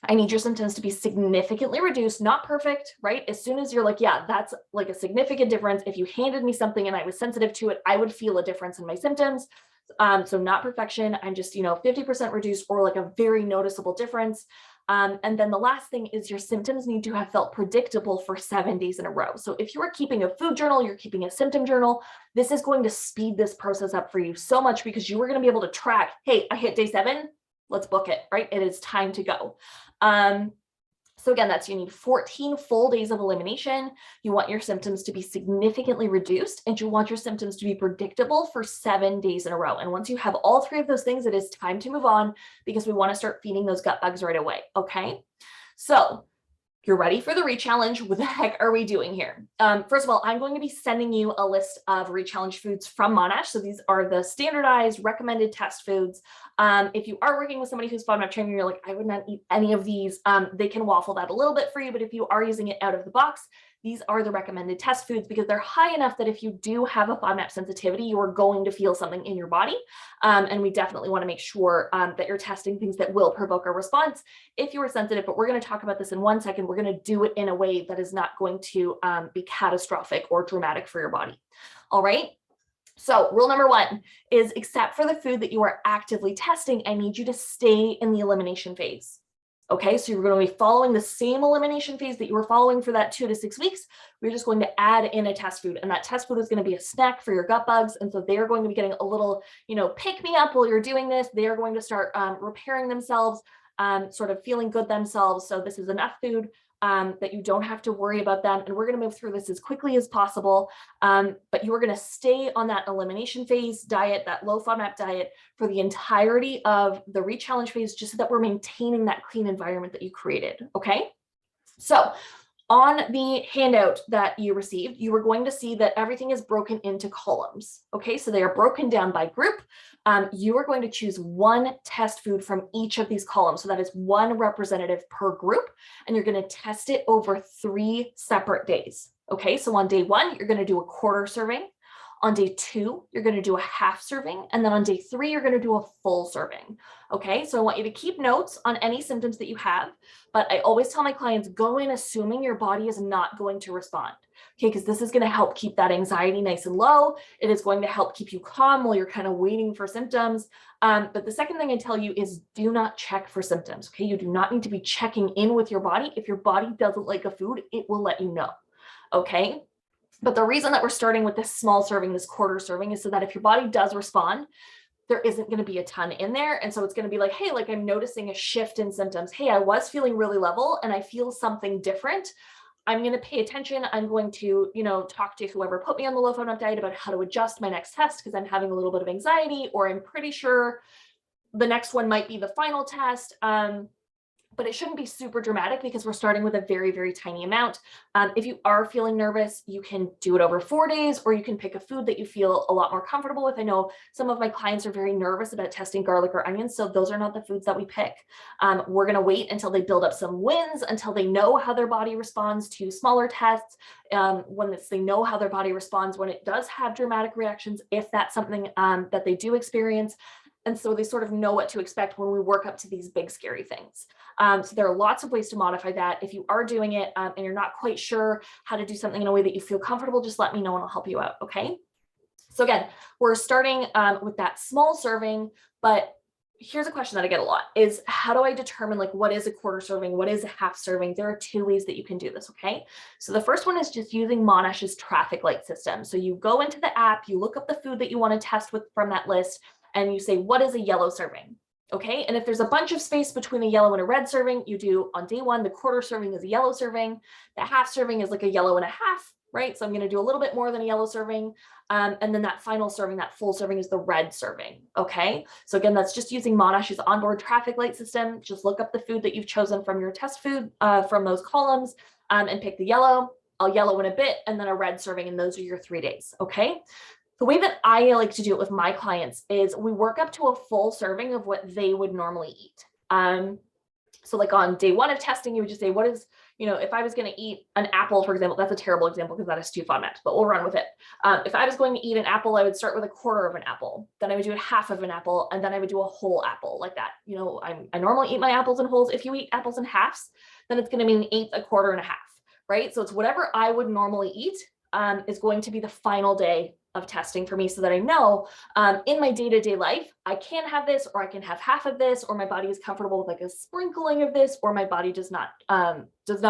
I need your symptoms to be significantly reduced, not perfect, right? As soon as you're like, yeah, that's like a significant difference. If you handed me something and I was sensitive to it, I would feel a difference in my symptoms. So not perfection. I'm just, 50% reduced or like a very noticeable difference. And then the last thing is your symptoms need to have felt predictable for 7 days in a row. So if you are keeping a food journal, you're keeping a symptom journal, this is going to speed this process up for you so much because you are going to be able to track, hey, I hit day 7. Let's book it, right? It is time to go. So again, you need 14 full days of elimination. You want your symptoms to be significantly reduced and you want your symptoms to be predictable for 7 days in a row. And once you have all 3 of those things, it is time to move on because we want to start feeding those gut bugs right away. Okay. So you're ready for the re-challenge. What the heck are we doing here? First of all, I'm going to be sending you a list of re-challenge foods from Monash. So these are the standardized recommended test foods. If you are working with somebody who's FODMAP trained and you're like, I would not eat any of these, they can waffle that a little bit for you. But if you are using it out of the box, these are the recommended test foods because they're high enough that if you do have a FODMAP sensitivity, you are going to feel something in your body. And we definitely want to make sure that you're testing things that will provoke a response if you are sensitive. But we're going to talk about this in 1 second. We're going to do it in a way that is not going to be catastrophic or dramatic for your body. All right. So rule number 1 is, except for the food that you are actively testing, I need you to stay in the elimination phase. Okay, so you're going to be following the same elimination phase that you were following for that 2 to 6 weeks. We're just going to add in a test food, and that test food is going to be a snack for your gut bugs. And so they're going to be getting a little, pick me up while you're doing this. They're going to start repairing themselves, sort of feeling good themselves. So this is enough food that you don't have to worry about them. And we're going to move through this as quickly as possible. But you are going to stay on that elimination phase diet, that low FODMAP diet, for the entirety of the re-challenge phase, just so that we're maintaining that clean environment that you created. Okay. So on the handout that you received, you are going to see that everything is broken into columns. Okay. So they are broken down by group. You are going to choose 1 test food from each of these columns. So that is 1 representative per group, and you're going to test it over 3 separate days. Okay, so on day 1, you're going to do a quarter serving. On day 2, you're going to do a half serving. And then on day 3, you're going to do a full serving. Okay, so I want you to keep notes on any symptoms that you have, but I always tell my clients, go in assuming your body is not going to respond. Okay, because this is going to help keep that anxiety nice and low. It is going to help keep you calm while you're kind of waiting for symptoms. But the second thing I tell you is, do not check for symptoms. Okay, you do not need to be checking in with your body. If your body doesn't like a food, it will let you know. Okay. But the reason that we're starting with this small serving, this quarter serving, is so that if your body does respond, there isn't going to be a ton in there. And so it's going to be like, hey, like I'm noticing a shift in symptoms. Hey, I was feeling really level and I feel something different. I'm going to pay attention. I'm going to, talk to whoever put me on the low FODMAP diet about how to adjust my next test because I'm having a little bit of anxiety, or I'm pretty sure the next one might be the final test. But it shouldn't be super dramatic because we're starting with a very, very tiny amount. If you are feeling nervous, you can do it over 4 days, or you can pick a food that you feel a lot more comfortable with. I know some of my clients are very nervous about testing garlic or onions, so those are not the foods that we pick. We're going to wait until they build up some wins, until they know how their body responds to smaller tests, when they know how their body responds when it does have dramatic reactions, if that's something that they do experience. And so they sort of know what to expect when we work up to these big, scary things. So there are lots of ways to modify that. If you are doing it and you're not quite sure how to do something in a way that you feel comfortable, just let me know and I'll help you out, okay? So again, we're starting with that small serving, but here's a question that I get a lot is, how do I determine like what is a quarter serving, what is a half serving? There are 2 ways that you can do this, okay? So the first one is just using Monash's traffic light system. So you go into the app, you look up the food that you want to test with from that list, and you say, what is a yellow serving? Okay, and if there's a bunch of space between a yellow and a red serving, you do on day 1, the quarter serving is a yellow serving, the half serving is like a yellow and a half, right? So I'm going to do a little bit more than a yellow serving. And then that final serving, that full serving, is the red serving. Okay, so again, that's just using Monash's onboard traffic light system. Just look up the food that you've chosen from your test food from those columns and pick the yellow. I'll yellow in a bit, and then a red serving, and those are your 3 days. Okay. The way that I like to do it with my clients is we work up to a full serving of what they would normally eat. So like on day 1 of testing, you would just say, what is, if I was going to eat an apple, for example, that's a terrible example because that is 2 FODMAPs, but we'll run with it. If I was going to eat an apple, I would start with a quarter of an apple. Then I would do a half of an apple, and then I would do a whole apple like that. I normally eat my apples in wholes. If you eat apples in halves, then it's going to mean 1/8, a quarter, and a half, right? So it's whatever I would normally eat is going to be the final day of testing for me, so that I know in my day-to-day life, I can have this, or I can have half of this, or my body is comfortable with like a sprinkling of this, or my body does not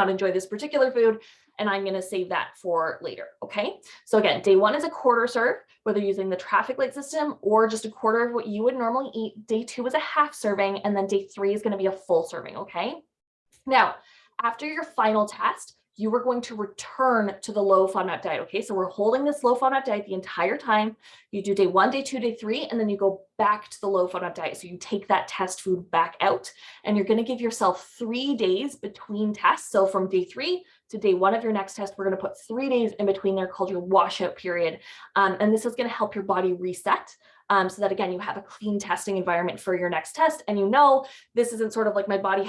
enjoy this particular food, and I'm going to save that for later. Okay. So again, day 1 is a quarter serve, whether using the traffic light system or just a quarter of what you would normally eat. Day 2 is a half serving, and then day 3 is going to be a full serving. Okay. Now, after your final test, you are going to return to the low FODMAP diet. Okay, so we're holding this low FODMAP diet the entire time. You do day 1, day 2, day 3, and then you go back to the low FODMAP diet. So you take that test food back out, and you're going to give yourself 3 days between tests. So from day 3 to day 1 of your next test, we're going to put 3 days in between there called your washout period. And this is going to help your body reset. So that again, you have a clean testing environment for your next test. And this isn't sort of like my body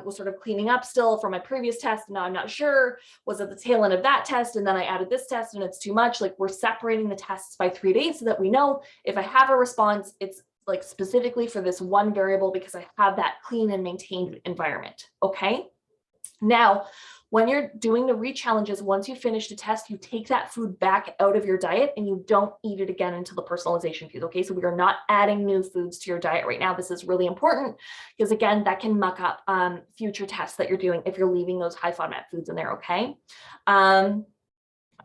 was sort of cleaning up still from my previous test. Now I'm not sure, was it the tail end of that test? And then I added this test and it's too much. Like, we're separating the tests by 3 days so that we know if I have a response, it's like specifically for this one variable because I have that clean and maintained environment. Okay. Now, when you're doing the re-challenges, once you finish the test, you take that food back out of your diet and you don't eat it again until the personalization phase. Okay, so we are not adding new foods to your diet right now. This is really important because, again, that can muck up future tests that you're doing if you're leaving those high FODMAP foods in there. Okay.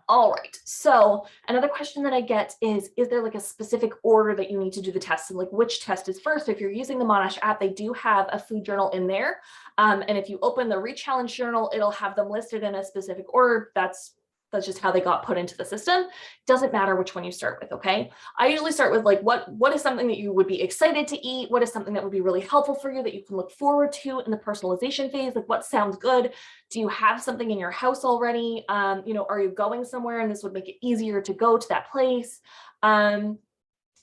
All right, so another question that I get is there like a specific order that you need to do the tests, and like which test is first? If you're using the Monash app, they do have a food journal in there. And if you open the re-challenge journal, it'll have them listed in a specific order. That's just how they got put into the system. Doesn't matter which one you start with, okay? I usually start with like, what is something that you would be excited to eat? What is something that would be really helpful for you that you can look forward to in the personalization phase? Like, what sounds good? Do you have something in your house already? Are you going somewhere and this would make it easier to go to that place?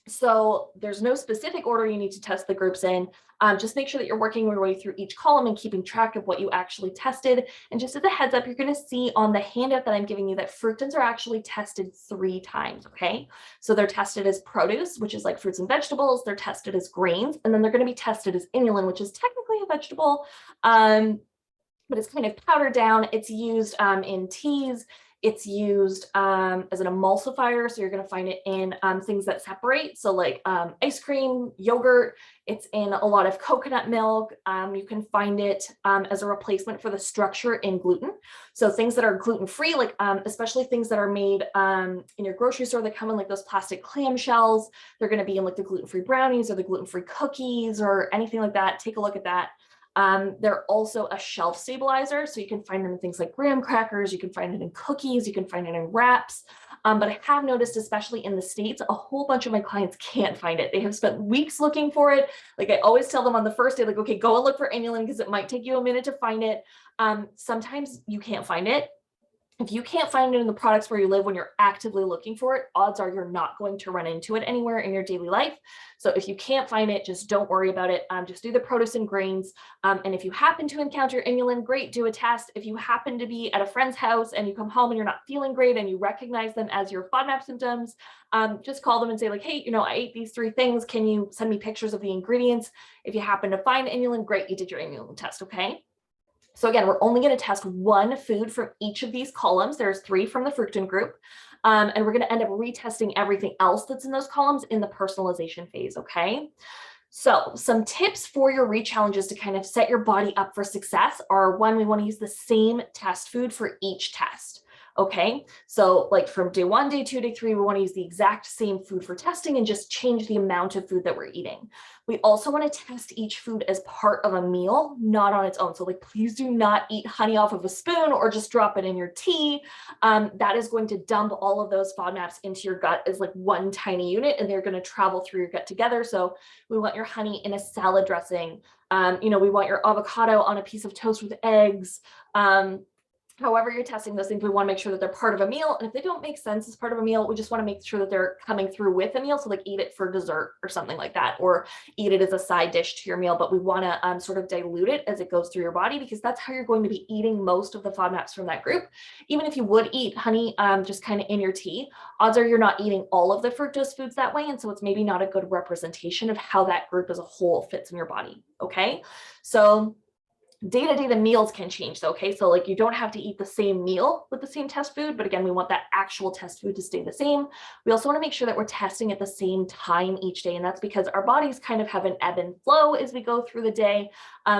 So there's no specific order you need to test the groups in. Just make sure that you're working your way through each column and keeping track of what you actually tested. And just as a heads up, you're going to see on the handout that I'm giving you that fructans are actually tested 3 times, okay? So they're tested as produce, which is like fruits and vegetables. They're tested as grains, and then they're going to be tested as inulin, which is technically a vegetable, but it's kind of powdered down. It's used in teas. It's used as an emulsifier. So you're going to find it in things that separate. So like ice cream, yogurt. It's in a lot of coconut milk. You can find it as a replacement for the structure in gluten. So things that are gluten-free, like especially things that are made in your grocery store that come in like those plastic clamshells, they're going to be in like the gluten-free brownies or the gluten-free cookies or anything like that. Take a look at that. They're also a shelf stabilizer. So you can find them in things like graham crackers, you can find it in cookies, you can find it in wraps. But I have noticed, especially in the States, a whole bunch of my clients can't find it. They have spent weeks looking for it. Like I always tell them on the first day, like, okay, go and look for inulin because it might take you a minute to find it. Sometimes you can't find it. If you can't find it in the products where you live when you're actively looking for it, odds are you're not going to run into it anywhere in your daily life. So if you can't find it, just don't worry about it. Just do the produce and grains. And if you happen to encounter inulin, great, do a test. If you happen to be at a friend's house and you come home and you're not feeling great and you recognize them as your FODMAP symptoms, just call them and say like, hey, I ate these 3 things. Can you send me pictures of the ingredients? If you happen to find inulin, great, you did your inulin test, okay? So again, we're only going to test 1 food from each of these columns. There's 3 from the fructan group. And we're going to end up retesting everything else that's in those columns in the personalization phase, okay? So some tips for your re-challenges to kind of set your body up for success are, 1, we want to use the same test food for each test. Okay, so like from day 1, day 2, day 3, we want to use the exact same food for testing and just change the amount of food that we're eating. We also want to test each food as part of a meal, not on its own. So like, please do not eat honey off of a spoon or just drop it in your tea. That is going to dump all of those FODMAPs into your gut as like one tiny unit, and they're going to travel through your gut together. So we want your honey in a salad dressing. We want your avocado on a piece of toast with eggs. However you're testing those things, we want to make sure that they're part of a meal. And if they don't make sense as part of a meal, we just want to make sure that they're coming through with a meal. So like eat it for dessert or something like that, or eat it as a side dish to your meal. But we want to sort of dilute it as it goes through your body, because that's how you're going to be eating most of the FODMAPs from that group. Even if you would eat honey just kind of in your tea, odds are you're not eating all of the fructose foods that way. And so it's maybe not a good representation of how that group as a whole fits in your body. Okay, so day to day, the meals can change though, okay? So like you don't have to eat the same meal with the same test food, but again, we want that actual test food to stay the same. We also want to make sure that we're testing at the same time each day, and that's because our bodies kind of have an ebb and flow as we go through the day.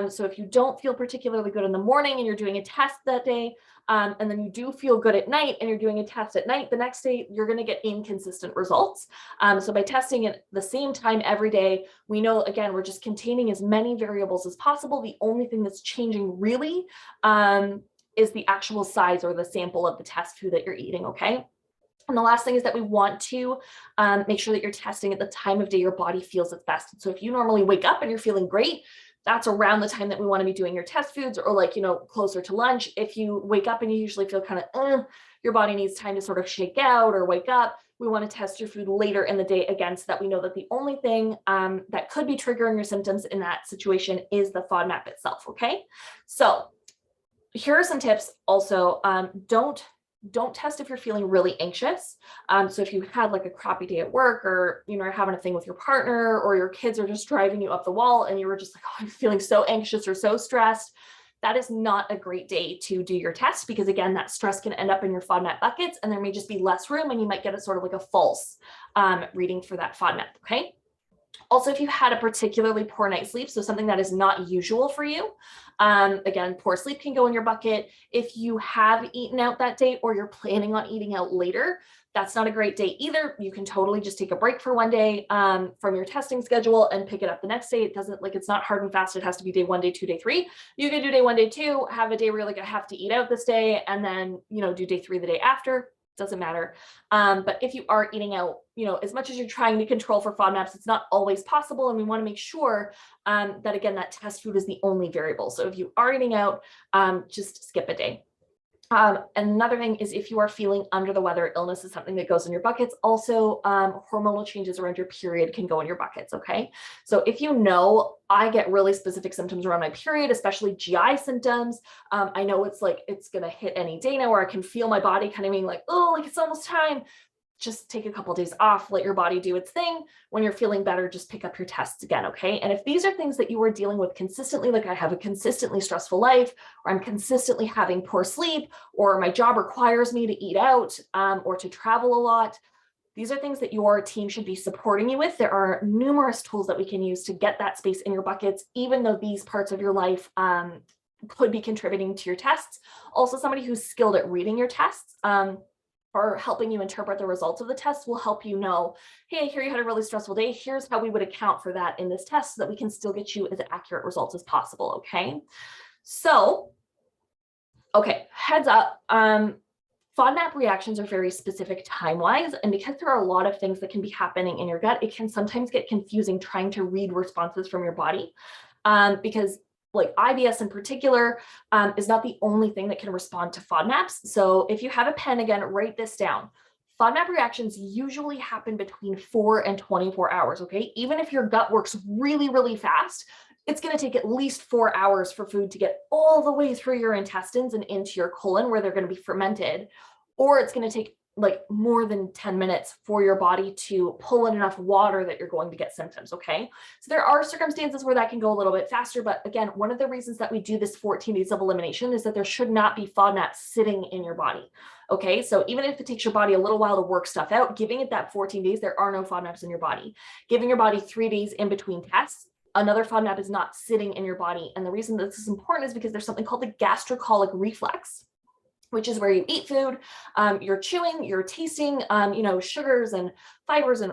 So if you don't feel particularly good in the morning and you're doing a test that day, and then you do feel good at night and you're doing a test at night, the next day you're going to get inconsistent results. So by testing at the same time every day, we know, again, we're just containing as many variables as possible. The only thing that's changing really is the actual size or the sample of the test food that you're eating, okay? And the last thing is that we want to make sure that you're testing at the time of day your body feels its best. So if you normally wake up and you're feeling great, that's around the time that we want to be doing your test foods, or like, closer to lunch. If you wake up and you usually feel kind of, your body needs time to sort of shake out or wake up, we want to test your food later in the day again, so that we know that the only thing that could be triggering your symptoms in that situation is the FODMAP itself, okay? So here are some tips also. Don't test if you're feeling really anxious. So if you had like a crappy day at work, or you're having a thing with your partner, or your kids are just driving you up the wall and you were just like, oh, I'm feeling so anxious or so stressed, that is not a great day to do your test, because again, that stress can end up in your FODMAP buckets and there may just be less room, and you might get a sort of like a false reading for that FODMAP, okay? Also, if you had a particularly poor night's sleep, so something that is not usual for you, again, poor sleep can go in your bucket. If you have eaten out that day, or you're planning on eating out later, that's not a great day either. You can totally just take a break for one day from your testing schedule and pick it up the next day. It's not hard and fast. It has to be day 1, day 2, day 3. You can do day 1, day 2, have a day where you're like, I have to eat out this day, and then, do day 3 the day after. Doesn't matter. But if you are eating out, as much as you're trying to control for FODMAPs, it's not always possible. And we want to make sure that, again, that test food is the only variable. So if you are eating out, just skip a day. Another thing is, if you are feeling under the weather, illness is something that goes in your buckets. Also, hormonal changes around your period can go in your buckets, okay? So if I get really specific symptoms around my period, especially GI symptoms, I know it's going to hit any day now, where I can feel my body kind of being like, oh, like it's almost time. just take a couple of days off, let your body do its thing. When you're feeling better, just pick up your tests again, okay? And if these are things that you are dealing with consistently, like I have a consistently stressful life, or I'm consistently having poor sleep, or my job requires me to eat out, or to travel a lot, these are things that your team should be supporting you with. There are numerous tools that we can use to get that space in your buckets, even though these parts of your life could be contributing to your tests. Also, somebody who's skilled at reading your tests, or helping you interpret the results of the test will help you know, hey, here you had a really stressful day. Here's how we would account for that in this test so that we can still get you as accurate results as possible, okay? So, okay, heads up. FODMAP reactions are very specific time-wise, and because there are a lot of things that can be happening in your gut, it can sometimes get confusing trying to read responses from your body, because like IBS in particular is not the only thing that can respond to FODMAPs. So if you have a pen, again, write this down. FODMAP reactions usually happen between 4 and 24 hours, okay? Even if your gut works really, really fast, it's going to take at least 4 hours for food to get all the way through your intestines and into your colon where they're going to be fermented, or it's going to take like more than 10 minutes for your body to pull in enough water that you're going to get symptoms, okay? So there are circumstances where that can go a little bit faster, but again, one of the reasons that we do this 14 days of elimination is that there should not be FODMAP sitting in your body, okay? So even if it takes your body a little while to work stuff out, giving it that 14 days, there are no FODMAPs in your body. Giving your body 3 days in between tests, another FODMAP is not sitting in your body. And the reason that this is important is because there's something called the gastrocolic reflex, which is where you eat food, you're chewing, you're tasting, sugars and fibers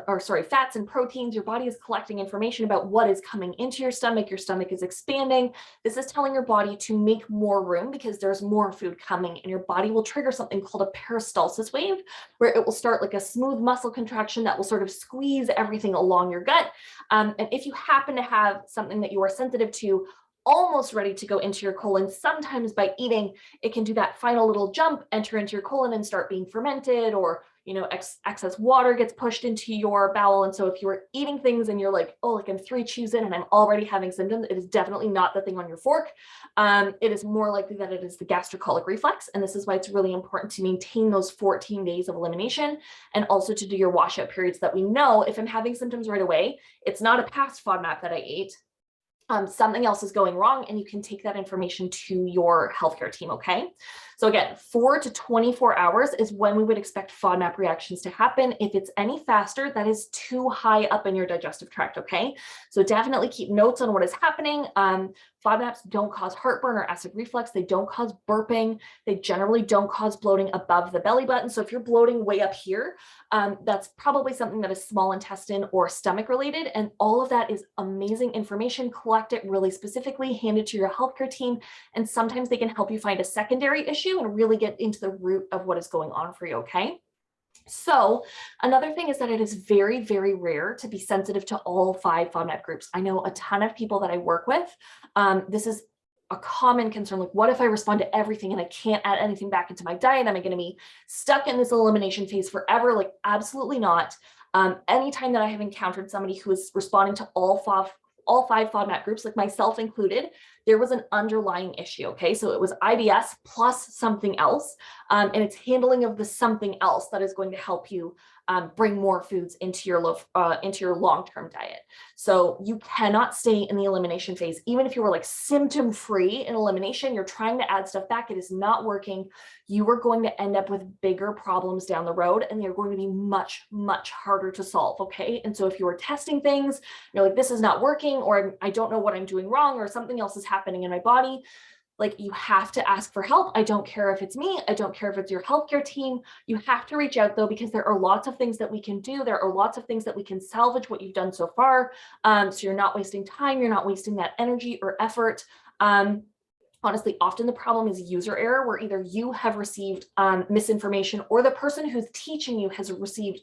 fats and proteins. Your body is collecting information about what is coming into your stomach. Your stomach is expanding. This is telling your body to make more room because there's more food coming, and your body will trigger something called a peristalsis wave, where it will start like a smooth muscle contraction that will sort of squeeze everything along your gut. And if you happen to have something that you are sensitive to, almost ready to go into your colon, sometimes by eating, it can do that final little jump, enter into your colon and start being fermented, or excess water gets pushed into your bowel. And so if you're eating things and you're like, oh, like I'm 3 chews in and I'm already having symptoms, it is definitely not the thing on your fork. It is more likely that it is the gastrocolic reflex. And this is why it's really important to maintain those 14 days of elimination, and also to do your washout periods, that we know if I'm having symptoms right away, it's not a past FODMAP that I ate. Something else is going wrong, and you can take that information to your healthcare team, okay? So again, 4 to 24 hours is when we would expect FODMAP reactions to happen. If it's any faster, that is too high up in your digestive tract, okay? So definitely keep notes on what is happening. FODMAPs don't cause heartburn or acid reflux. They don't cause burping. They generally don't cause bloating above the belly button. So if you're bloating way up here, that's probably something that is small intestine or stomach related. And all of that is amazing information. Collect it really specifically, hand it to your healthcare team, and sometimes they can help you find a secondary issue and really get into the root of what is going on for you, okay? So another thing is that it is very, very rare to be sensitive to all 5 FODMAP groups. I know a ton of people that I work with. This is a common concern, like what if I respond to everything and I can't add anything back into my diet? Am I going to be stuck in this elimination phase forever? Like, absolutely not. Anytime that I have encountered somebody who is responding to all 5 FODMAP groups, like myself included, there was an underlying issue, okay? So it was IBS plus something else, and it's handling of the something else that is going to help you bring more foods into your long-term diet. So you cannot stay in the elimination phase. Even if you were like symptom-free in elimination, you're trying to add stuff back, it is not working. You are going to end up with bigger problems down the road, and they're going to be much, much harder to solve, okay? And so if you are testing things, you're like, this is not working, or I don't know what I'm doing wrong, or something else is happening in my body, like, you have to ask for help. I don't care if it's me. I don't care if it's your healthcare team. You have to reach out though, because there are lots of things that we can do. There are lots of things that we can salvage what you've done so far. So you're not wasting time. You're not wasting that energy or effort. Honestly, often the problem is user error, where either you have received misinformation, or the person who's teaching you has received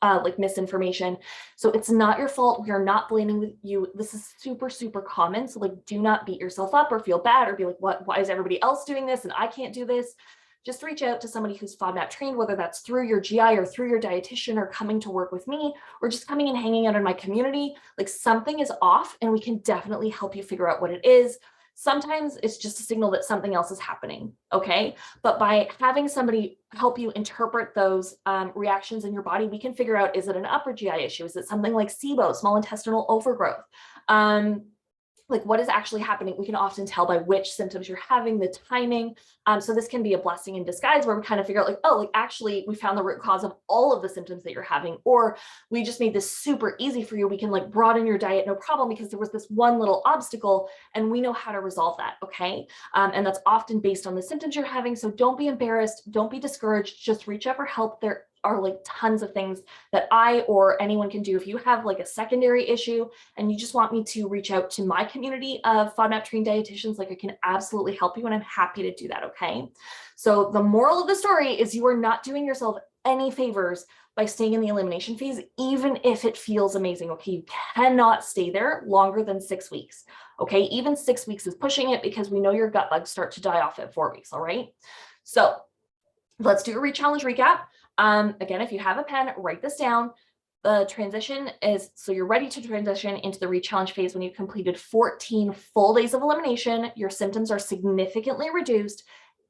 like misinformation. So it's not your fault. We are not blaming you. This is super, super common. So like, do not beat yourself up or feel bad or be like, why is everybody else doing this and I can't do this? Just reach out to somebody who's FODMAP trained, whether that's through your GI or through your dietitian, or coming to work with me, or just coming and hanging out in my community. Like, something is off, and we can definitely help you figure out what it is. Sometimes it's just a signal that something else is happening, okay? But by having somebody help you interpret those reactions in your body, we can figure out, is it an upper GI issue? Is it something like SIBO, small intestinal overgrowth? Like what is actually happening? We can often tell by which symptoms you're having, the timing. So this can be a blessing in disguise where we kind of figure out like, oh, like actually we found the root cause of all of the symptoms that you're having, or we just made this super easy for you. We can like broaden your diet, no problem, because there was this one little obstacle and we know how to resolve that, okay? And that's often based on the symptoms you're having. So don't be embarrassed, don't be discouraged, just reach out for help. There are like tons of things that I or anyone can do. If you have like a secondary issue and you just want me to reach out to my community of FODMAP trained dietitians, like I can absolutely help you and I'm happy to do that, okay? So the moral of the story is you are not doing yourself any favors by staying in the elimination phase, even if it feels amazing, okay? You cannot stay there longer than 6 weeks, okay? Even 6 weeks is pushing it because we know your gut bugs start to die off at 4 weeks, all right? So let's do a re-challenge recap. Again, if you have a pen, write this down. The transition is, so you're ready to transition into the re-challenge phase when you've completed 14 full days of elimination, your symptoms are significantly reduced,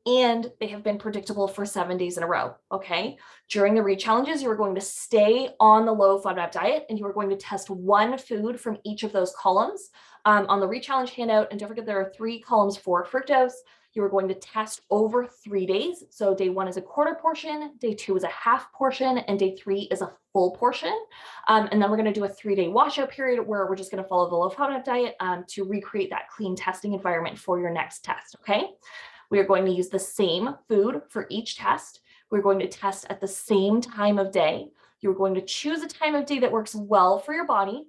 and they have been predictable for 7 days in a row, okay? During the re-challenges, you are going to stay on the low FODMAP diet, and you are going to test one food from each of those columns. On the re-challenge handout, and don't forget there are 3 columns for fructose, you are going to test over 3 days. So day 1 is a quarter portion, day 2 is a half portion, and day 3 is a full portion. And then we're going to do a 3-day washout period where we're just going to follow the low FODMAP diet to recreate that clean testing environment for your next test, okay? We are going to use the same food for each test. We're going to test at the same time of day. You're going to choose a time of day that works well for your body.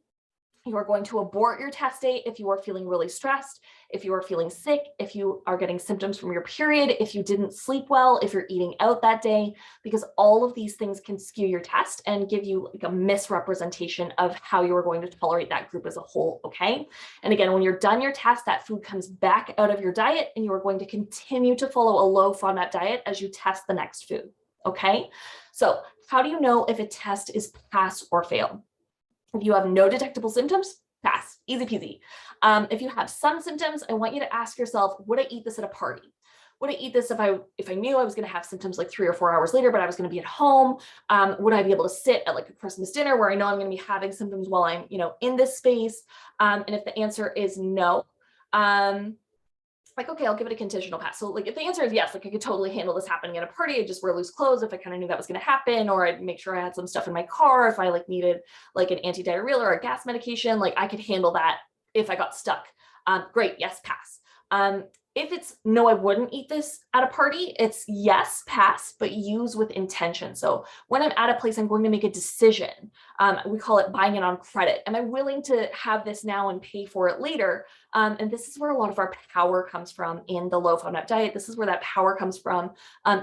You are going to abort your test date if you are feeling really stressed, if you are feeling sick, if you are getting symptoms from your period, if you didn't sleep well, if you're eating out that day, because all of these things can skew your test and give you like a misrepresentation of how you are going to tolerate that group as a whole, okay? And again, when you're done your test, that food comes back out of your diet and you are going to continue to follow a low FODMAP diet as you test the next food, okay? So how do you know if a test is pass or fail? If you have no detectable symptoms, pass, easy peasy. If you have some symptoms, I want you to ask yourself, would I eat this at a party? Would I eat this if I knew I was going to have symptoms like 3 or 4 hours later, but I was going to be at home? Would I be able to sit at like a Christmas dinner where I know I'm going to be having symptoms while I'm, in this space? And if the answer is no, like, okay, I'll give it a conditional pass. So like if the answer is yes, like I could totally handle this happening at a party, I'd just wear loose clothes if I kind of knew that was going to happen, or I'd make sure I had some stuff in my car if I like needed like an antidiarrheal or a gas medication, like I could handle that if I got stuck. Great, yes, pass. If it's no, I wouldn't eat this at a party, it's yes, pass, but use with intention. So when I'm at a place, I'm going to make a decision. We call it buying it on credit. Am I willing to have this now and pay for it later? And this is where a lot of our power comes from in the low FODMAP diet. This is where that power comes from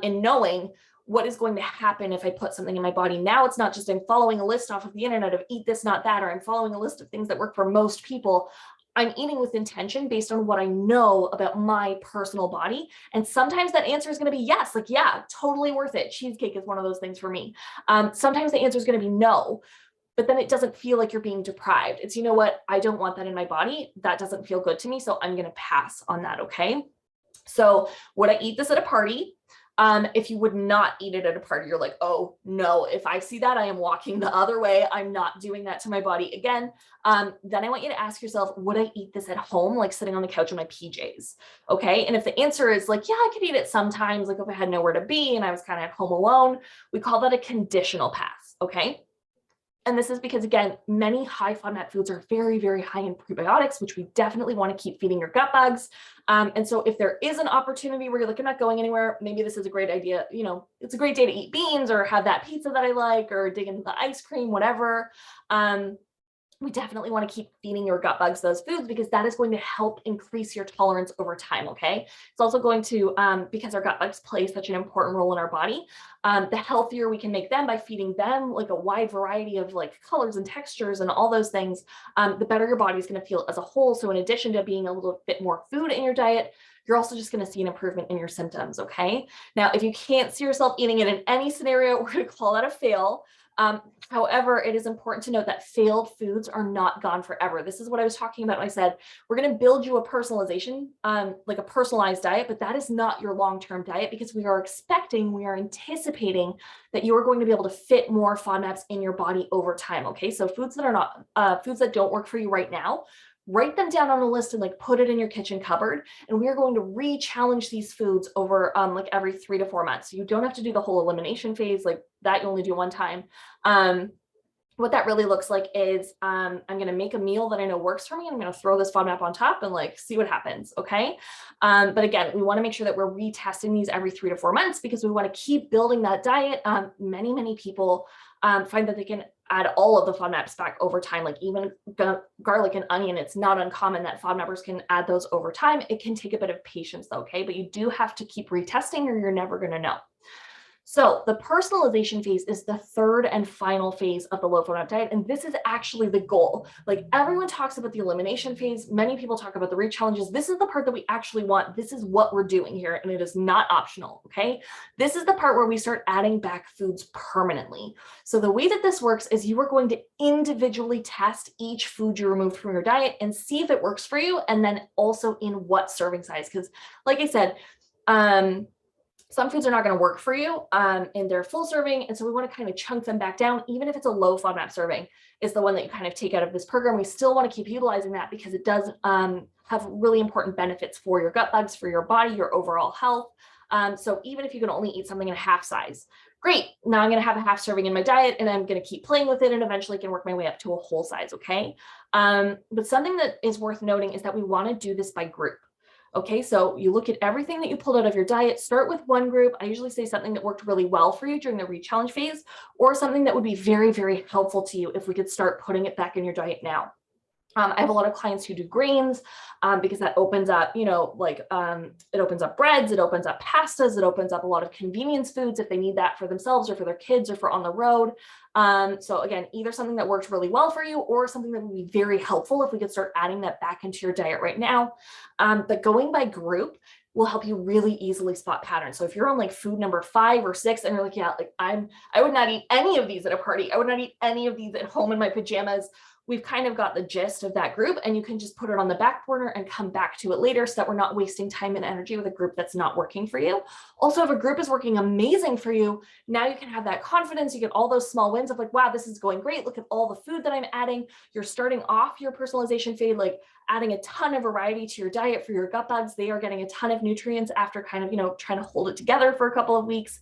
in knowing what is going to happen if I put something in my body. Now it's not just I'm following a list off of the internet of eat this, not that, or I'm following a list of things that work for most people. I'm eating with intention based on what I know about my personal body. And sometimes that answer is going to be yes, like, yeah, totally worth it. Cheesecake is one of those things for me. Sometimes the answer is going to be no, but then it doesn't feel like you're being deprived. It's, you know what, I don't want that in my body. That doesn't feel good to me. So I'm going to pass on that. Okay. So would I eat this at a party? If you would not eat it at a party, you're like, oh no, if I see that, I am walking the other way. I'm not doing that to my body again. Then I want you to ask yourself, would I eat this at home, like sitting on the couch in my PJs? Okay. And if the answer is like, yeah, I could eat it sometimes, like if I had nowhere to be and I was kind of at home alone, we call that a conditional pass. Okay. And this is because, again, many high FODMAP foods are very, very high in prebiotics, which we definitely want to keep feeding your gut bugs. And so if there is an opportunity where you're like, I'm not going anywhere, maybe this is a great idea. It's a great day to eat beans or have that pizza that I like or dig into the ice cream, whatever. We definitely want to keep feeding your gut bugs those foods because that is going to help increase your tolerance over time, okay? It's also going to, because our gut bugs play such an important role in our body, the healthier we can make them by feeding them like a wide variety of like colors and textures and all those things, the better your body is going to feel as a whole. So in addition to being a little bit more food in your diet, you're also just going to see an improvement in your symptoms, okay? Now, if you can't see yourself eating it in any scenario, we're going to call that a fail. However, it is important to note that failed foods are not gone forever. This is what I was talking about when I said, we're going to build you a personalization, like a personalized diet, but that is not your long-term diet because we are anticipating that you are going to be able to fit more FODMAPs in your body over time. Okay. So foods that are not, foods that don't work for you right now, write them down on a list and like put it in your kitchen cupboard. And we are going to re-challenge these foods over like every 3 to 4 months. So you don't have to do the whole elimination phase like that. You only do one time. What that really looks like is I'm going to make a meal that I know works for me. I'm going to throw this FODMAP on top and like see what happens. Okay. But again, we want to make sure that we're retesting these every 3 to 4 months because we want to keep building that diet. Many people find that they can add all of the FODMAPs back over time, like even garlic and onion. It's not uncommon that FODMAPers can add those over time. It can take a bit of patience though, okay? But you do have to keep retesting or you're never going to know. So the personalization phase is the third and final phase of the low FODMAP diet. And this is actually the goal. Like everyone talks about the elimination phase. Many people talk about the re-challenges. This is the part that we actually want. This is what we're doing here. And it is not optional. Okay. This is the part where we start adding back foods permanently. So the way that this works is you are going to individually test each food you remove from your diet and see if it works for you. And then also in what serving size. Because like I said, some foods are not going to work for you in their full serving. And so we want to kind of chunk them back down, even if it's a low FODMAP serving is the one that you kind of take out of this program. We still want to keep utilizing that because it does have really important benefits for your gut bugs, for your body, your overall health. So even if you can only eat something in a half size, great. Now I'm going to have a half serving in my diet and I'm going to keep playing with it and eventually can work my way up to a whole size. Okay. But something that is worth noting is that we want to do this by group. Okay, so you look at everything that you pulled out of your diet, start with one group. I usually say something that worked really well for you during the re-challenge phase, or something that would be very, very helpful to you if we could start putting it back in your diet now. I have a lot of clients who do grains because that opens up, you know, like it opens up breads, it opens up pastas, it opens up a lot of convenience foods if they need that for themselves or for their kids or for on the road. So again, either something that works really well for you or something that would be very helpful if we could start adding that back into your diet right now. But going by group will help you really easily spot patterns. So if you're on like food number 5 or 6 and you're like, yeah, like I would not eat any of these at a party. I would not eat any of these at home in my pajamas. We've kind of got the gist of that group and you can just put it on the back burner and come back to it later so that we're not wasting time and energy with a group that's not working for you. Also, if a group is working amazing for you, now you can have that confidence. You get all those small wins of like, wow, this is going great. Look at all the food that I'm adding. You're starting off your personalization phase, like adding a ton of variety to your diet for your gut bugs. They are getting a ton of nutrients after kind of, you know, trying to hold it together for a couple of weeks.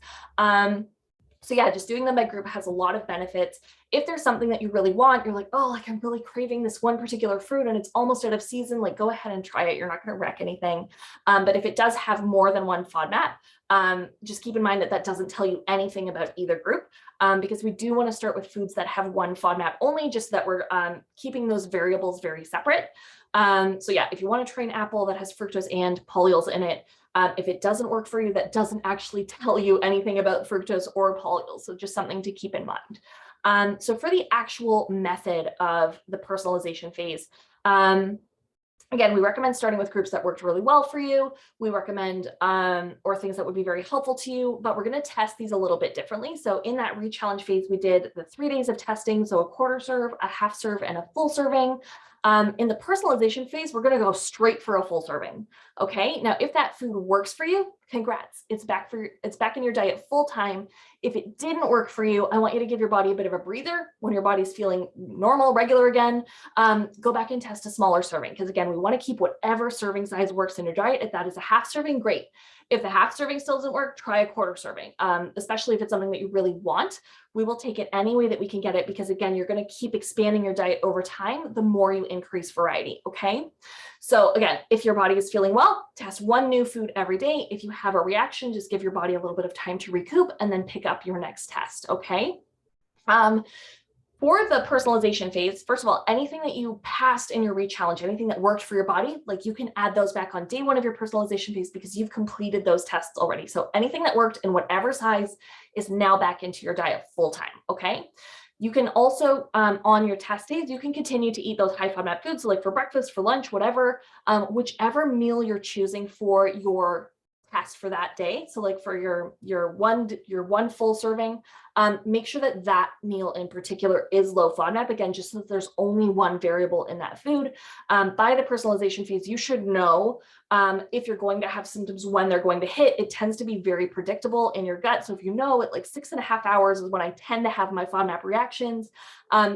So yeah, just doing them by group has a lot of benefits. If there's something that you really want, you're like, oh, like I'm really craving this one particular fruit and it's almost out of season, like go ahead and try it. You're not going to wreck anything. But if it does have more than one FODMAP, just keep in mind that that doesn't tell you anything about either group because we do want to start with foods that have one FODMAP only, just so that we're keeping those variables very separate. So yeah, if you want to try an apple that has fructose and polyols in it, if it doesn't work for you, that doesn't actually tell you anything about fructose or polyols. So just something to keep in mind. So for the actual method of the personalization phase, again, we recommend starting with groups that worked really well for you. We recommend, or things that would be very helpful to you, but we're going to test these a little bit differently. So in that re-challenge phase, we did the 3 days of testing. So a quarter serve, a half serve, and a full serving. In the personalization phase, we're going to go straight for a full serving. Okay. Now, if that food works for you, congrats. It's back in your diet full time. If it didn't work for you, I want you to give your body a bit of a breather when your body's feeling normal, regular again. Go back and test a smaller serving. Because again, we want to keep whatever serving size works in your diet. If that is a half serving, great. If the half serving still doesn't work, try a quarter serving, especially if it's something that you really want. We will take it any way that we can get it because again, you're going to keep expanding your diet over time, the more you increase variety. Okay. So again, if your body is feeling well, test one new food every day. If you have a reaction, just give your body a little bit of time to recoup and then pick up your next test. Okay. For the personalization phase, first of all, anything that you passed in your re-challenge, anything that worked for your body, like you can add those back on day 1 of your personalization phase because you've completed those tests already. So anything that worked in whatever size is now back into your diet full time. Okay. You can also, on your test days, you can continue to eat those high FODMAP foods. So like for breakfast, for lunch, whatever, whichever meal you're choosing for your test for that day. So like for your one full serving, make sure that that meal in particular is low FODMAP. Again, just so that there's only one variable in that food. By the personalization phase, you should know if you're going to have symptoms, when they're going to hit. It tends to be very predictable in your gut. So if you know at like 6.5 hours is when I tend to have my FODMAP reactions,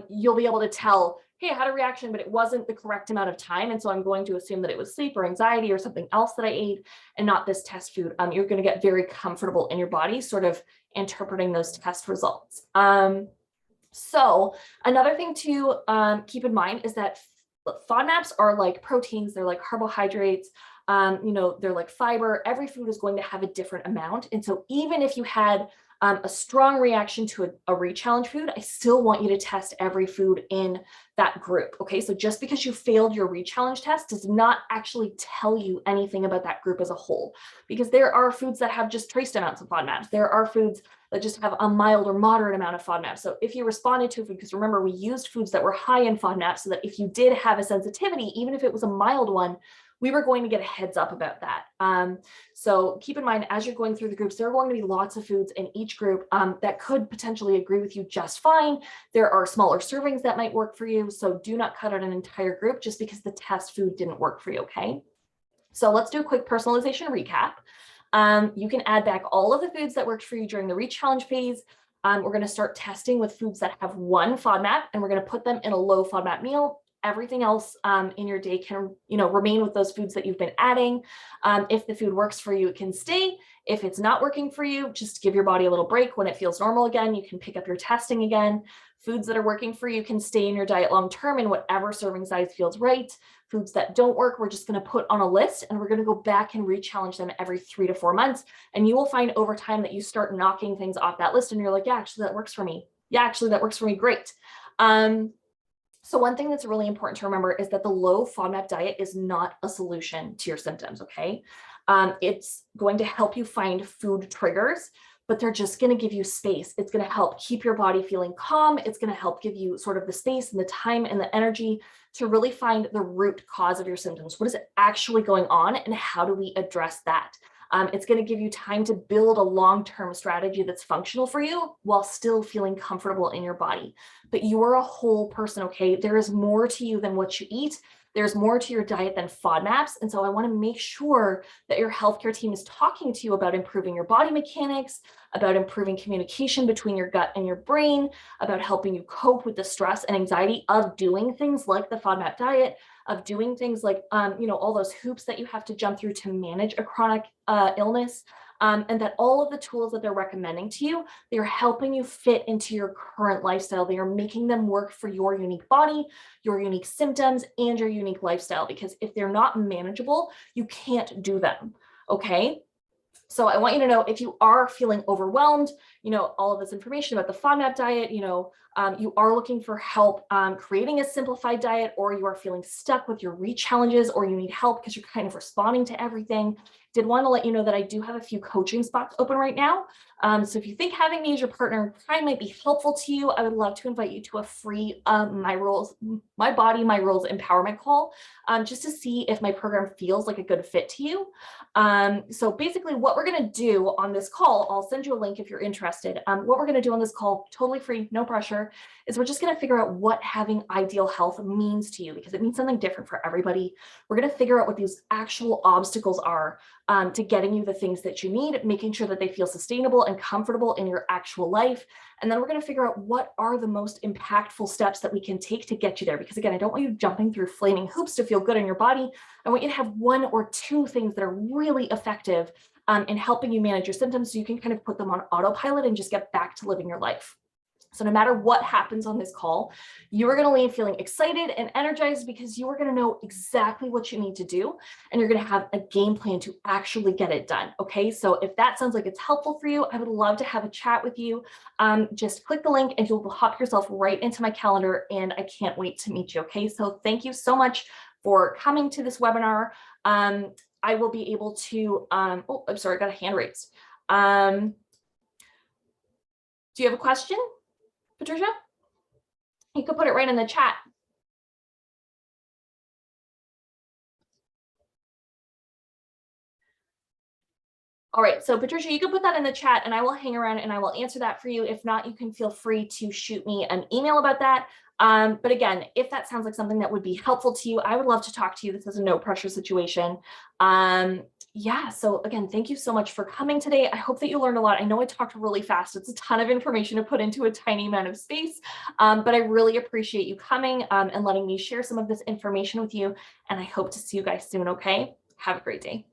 you'll be able to tell, hey, I had a reaction, but it wasn't the correct amount of time. And so I'm going to assume that it was sleep or anxiety or something else that I ate and not this test food. You're going to get very comfortable in your body, sort of interpreting those test results. So another thing to keep in mind is that FODMAPs are like proteins, they're like carbohydrates, they're like fiber. Every food is going to have a different amount. And so even if you had a strong reaction to a re-challenge food, I still want you to test every food in that group. Okay, so just because you failed your re-challenge test does not actually tell you anything about that group as a whole, because there are foods that have just trace amounts of FODMAPs. There are foods that just have a mild or moderate amount of FODMAP. So if you responded to a food, because remember, we used foods that were high in FODMAP so that if you did have a sensitivity, even if it was a mild one, we were going to get a heads up about that. So keep in mind, as you're going through the groups, there are going to be lots of foods in each group that could potentially agree with you just fine. There are smaller servings that might work for you. So do not cut out an entire group just because the test food didn't work for you, okay? So let's do a quick personalization recap. You can add back all of the foods that worked for you during the re-challenge phase. We're going to start testing with foods that have one FODMAP, and we're going to put them in a low FODMAP meal. Everything else in your day can, remain with those foods that you've been adding. If the food works for you, it can stay. If it's not working for you, just give your body a little break. When it feels normal again, you can pick up your testing again. Foods that are working for you can stay in your diet long term in whatever serving size feels right. Foods that don't work, we're just going to put on a list, and we're going to go back and re-challenge them every 3 to 4 months. And you will find over time that you start knocking things off that list and you're like, yeah, actually that works for me. Yeah, actually that works for me. Great. So one thing that's really important to remember is that the low FODMAP diet is not a solution to your symptoms, okay? It's going to help you find food triggers, but they're just going to give you space. It's going to help keep your body feeling calm. It's going to help give you sort of the space and the time and the energy to really find the root cause of your symptoms. What is actually going on and how do we address that? It's going to give you time to build a long-term strategy that's functional for you while still feeling comfortable in your body. But you are a whole person, okay? There is more to you than what you eat. There's more to your diet than FODMAPs. And so I want to make sure that your healthcare team is talking to you about improving your body mechanics, about improving communication between your gut and your brain, about helping you cope with the stress and anxiety of doing things like the FODMAP diet, of doing things like, all those hoops that you have to jump through to manage a chronic illness. And that all of the tools that they're recommending to you, they're helping you fit into your current lifestyle. They are making them work for your unique body, your unique symptoms, and your unique lifestyle. Because if they're not manageable, you can't do them, okay? So I want you to know, if you are feeling overwhelmed, all of this information about the FODMAP diet, you are looking for help creating a simplified diet, or you are feeling stuck with your re-challenges, or you need help because you're kind of responding to everything, did want to let you know that I do have a few coaching spots open right now. So if you think having me as your partner in crime might be helpful to you, I would love to invite you to a free My Body, My Rules empowerment call, just to see if my program feels like a good fit to you. So basically what we're going to do on this call, I'll send you a link if you're interested. What we're going to do on this call, totally free, no pressure, is we're just going to figure out what having ideal health means to you, because it means something different for everybody. We're going to figure out what these actual obstacles are to getting you the things that you need, making sure that they feel sustainable and comfortable in your actual life. And then we're going to figure out what are the most impactful steps that we can take to get you there. Because again, I don't want you jumping through flaming hoops to feel good in your body. I want you to have 1 or 2 things that are really effective in helping you manage your symptoms, so you can kind of put them on autopilot and just get back to living your life. So no matter what happens on this call, you are going to leave feeling excited and energized, because you are going to know exactly what you need to do, and you're going to have a game plan to actually get it done. Okay, so if that sounds like it's helpful for you, I would love to have a chat with you. Just click the link and you'll hop yourself right into my calendar, and I can't wait to meet you. Okay, so thank you so much for coming to this webinar. I will be able to, oh, I'm sorry, I got a hand raised. Do you have a question, Patricia? You could put it right in the chat. All right, so Patricia, you can put that in the chat and I will hang around and I will answer that for you. If not, you can feel free to shoot me an email about that. But again, if that sounds like something that would be helpful to you, I would love to talk to you. This is a no pressure situation. Yeah, so again, thank you so much for coming today. I hope that you learned a lot. I know I talked really fast. It's a ton of information to put into a tiny amount of space, but I really appreciate you coming and letting me share some of this information with you. And I hope to see you guys soon, okay? Have a great day.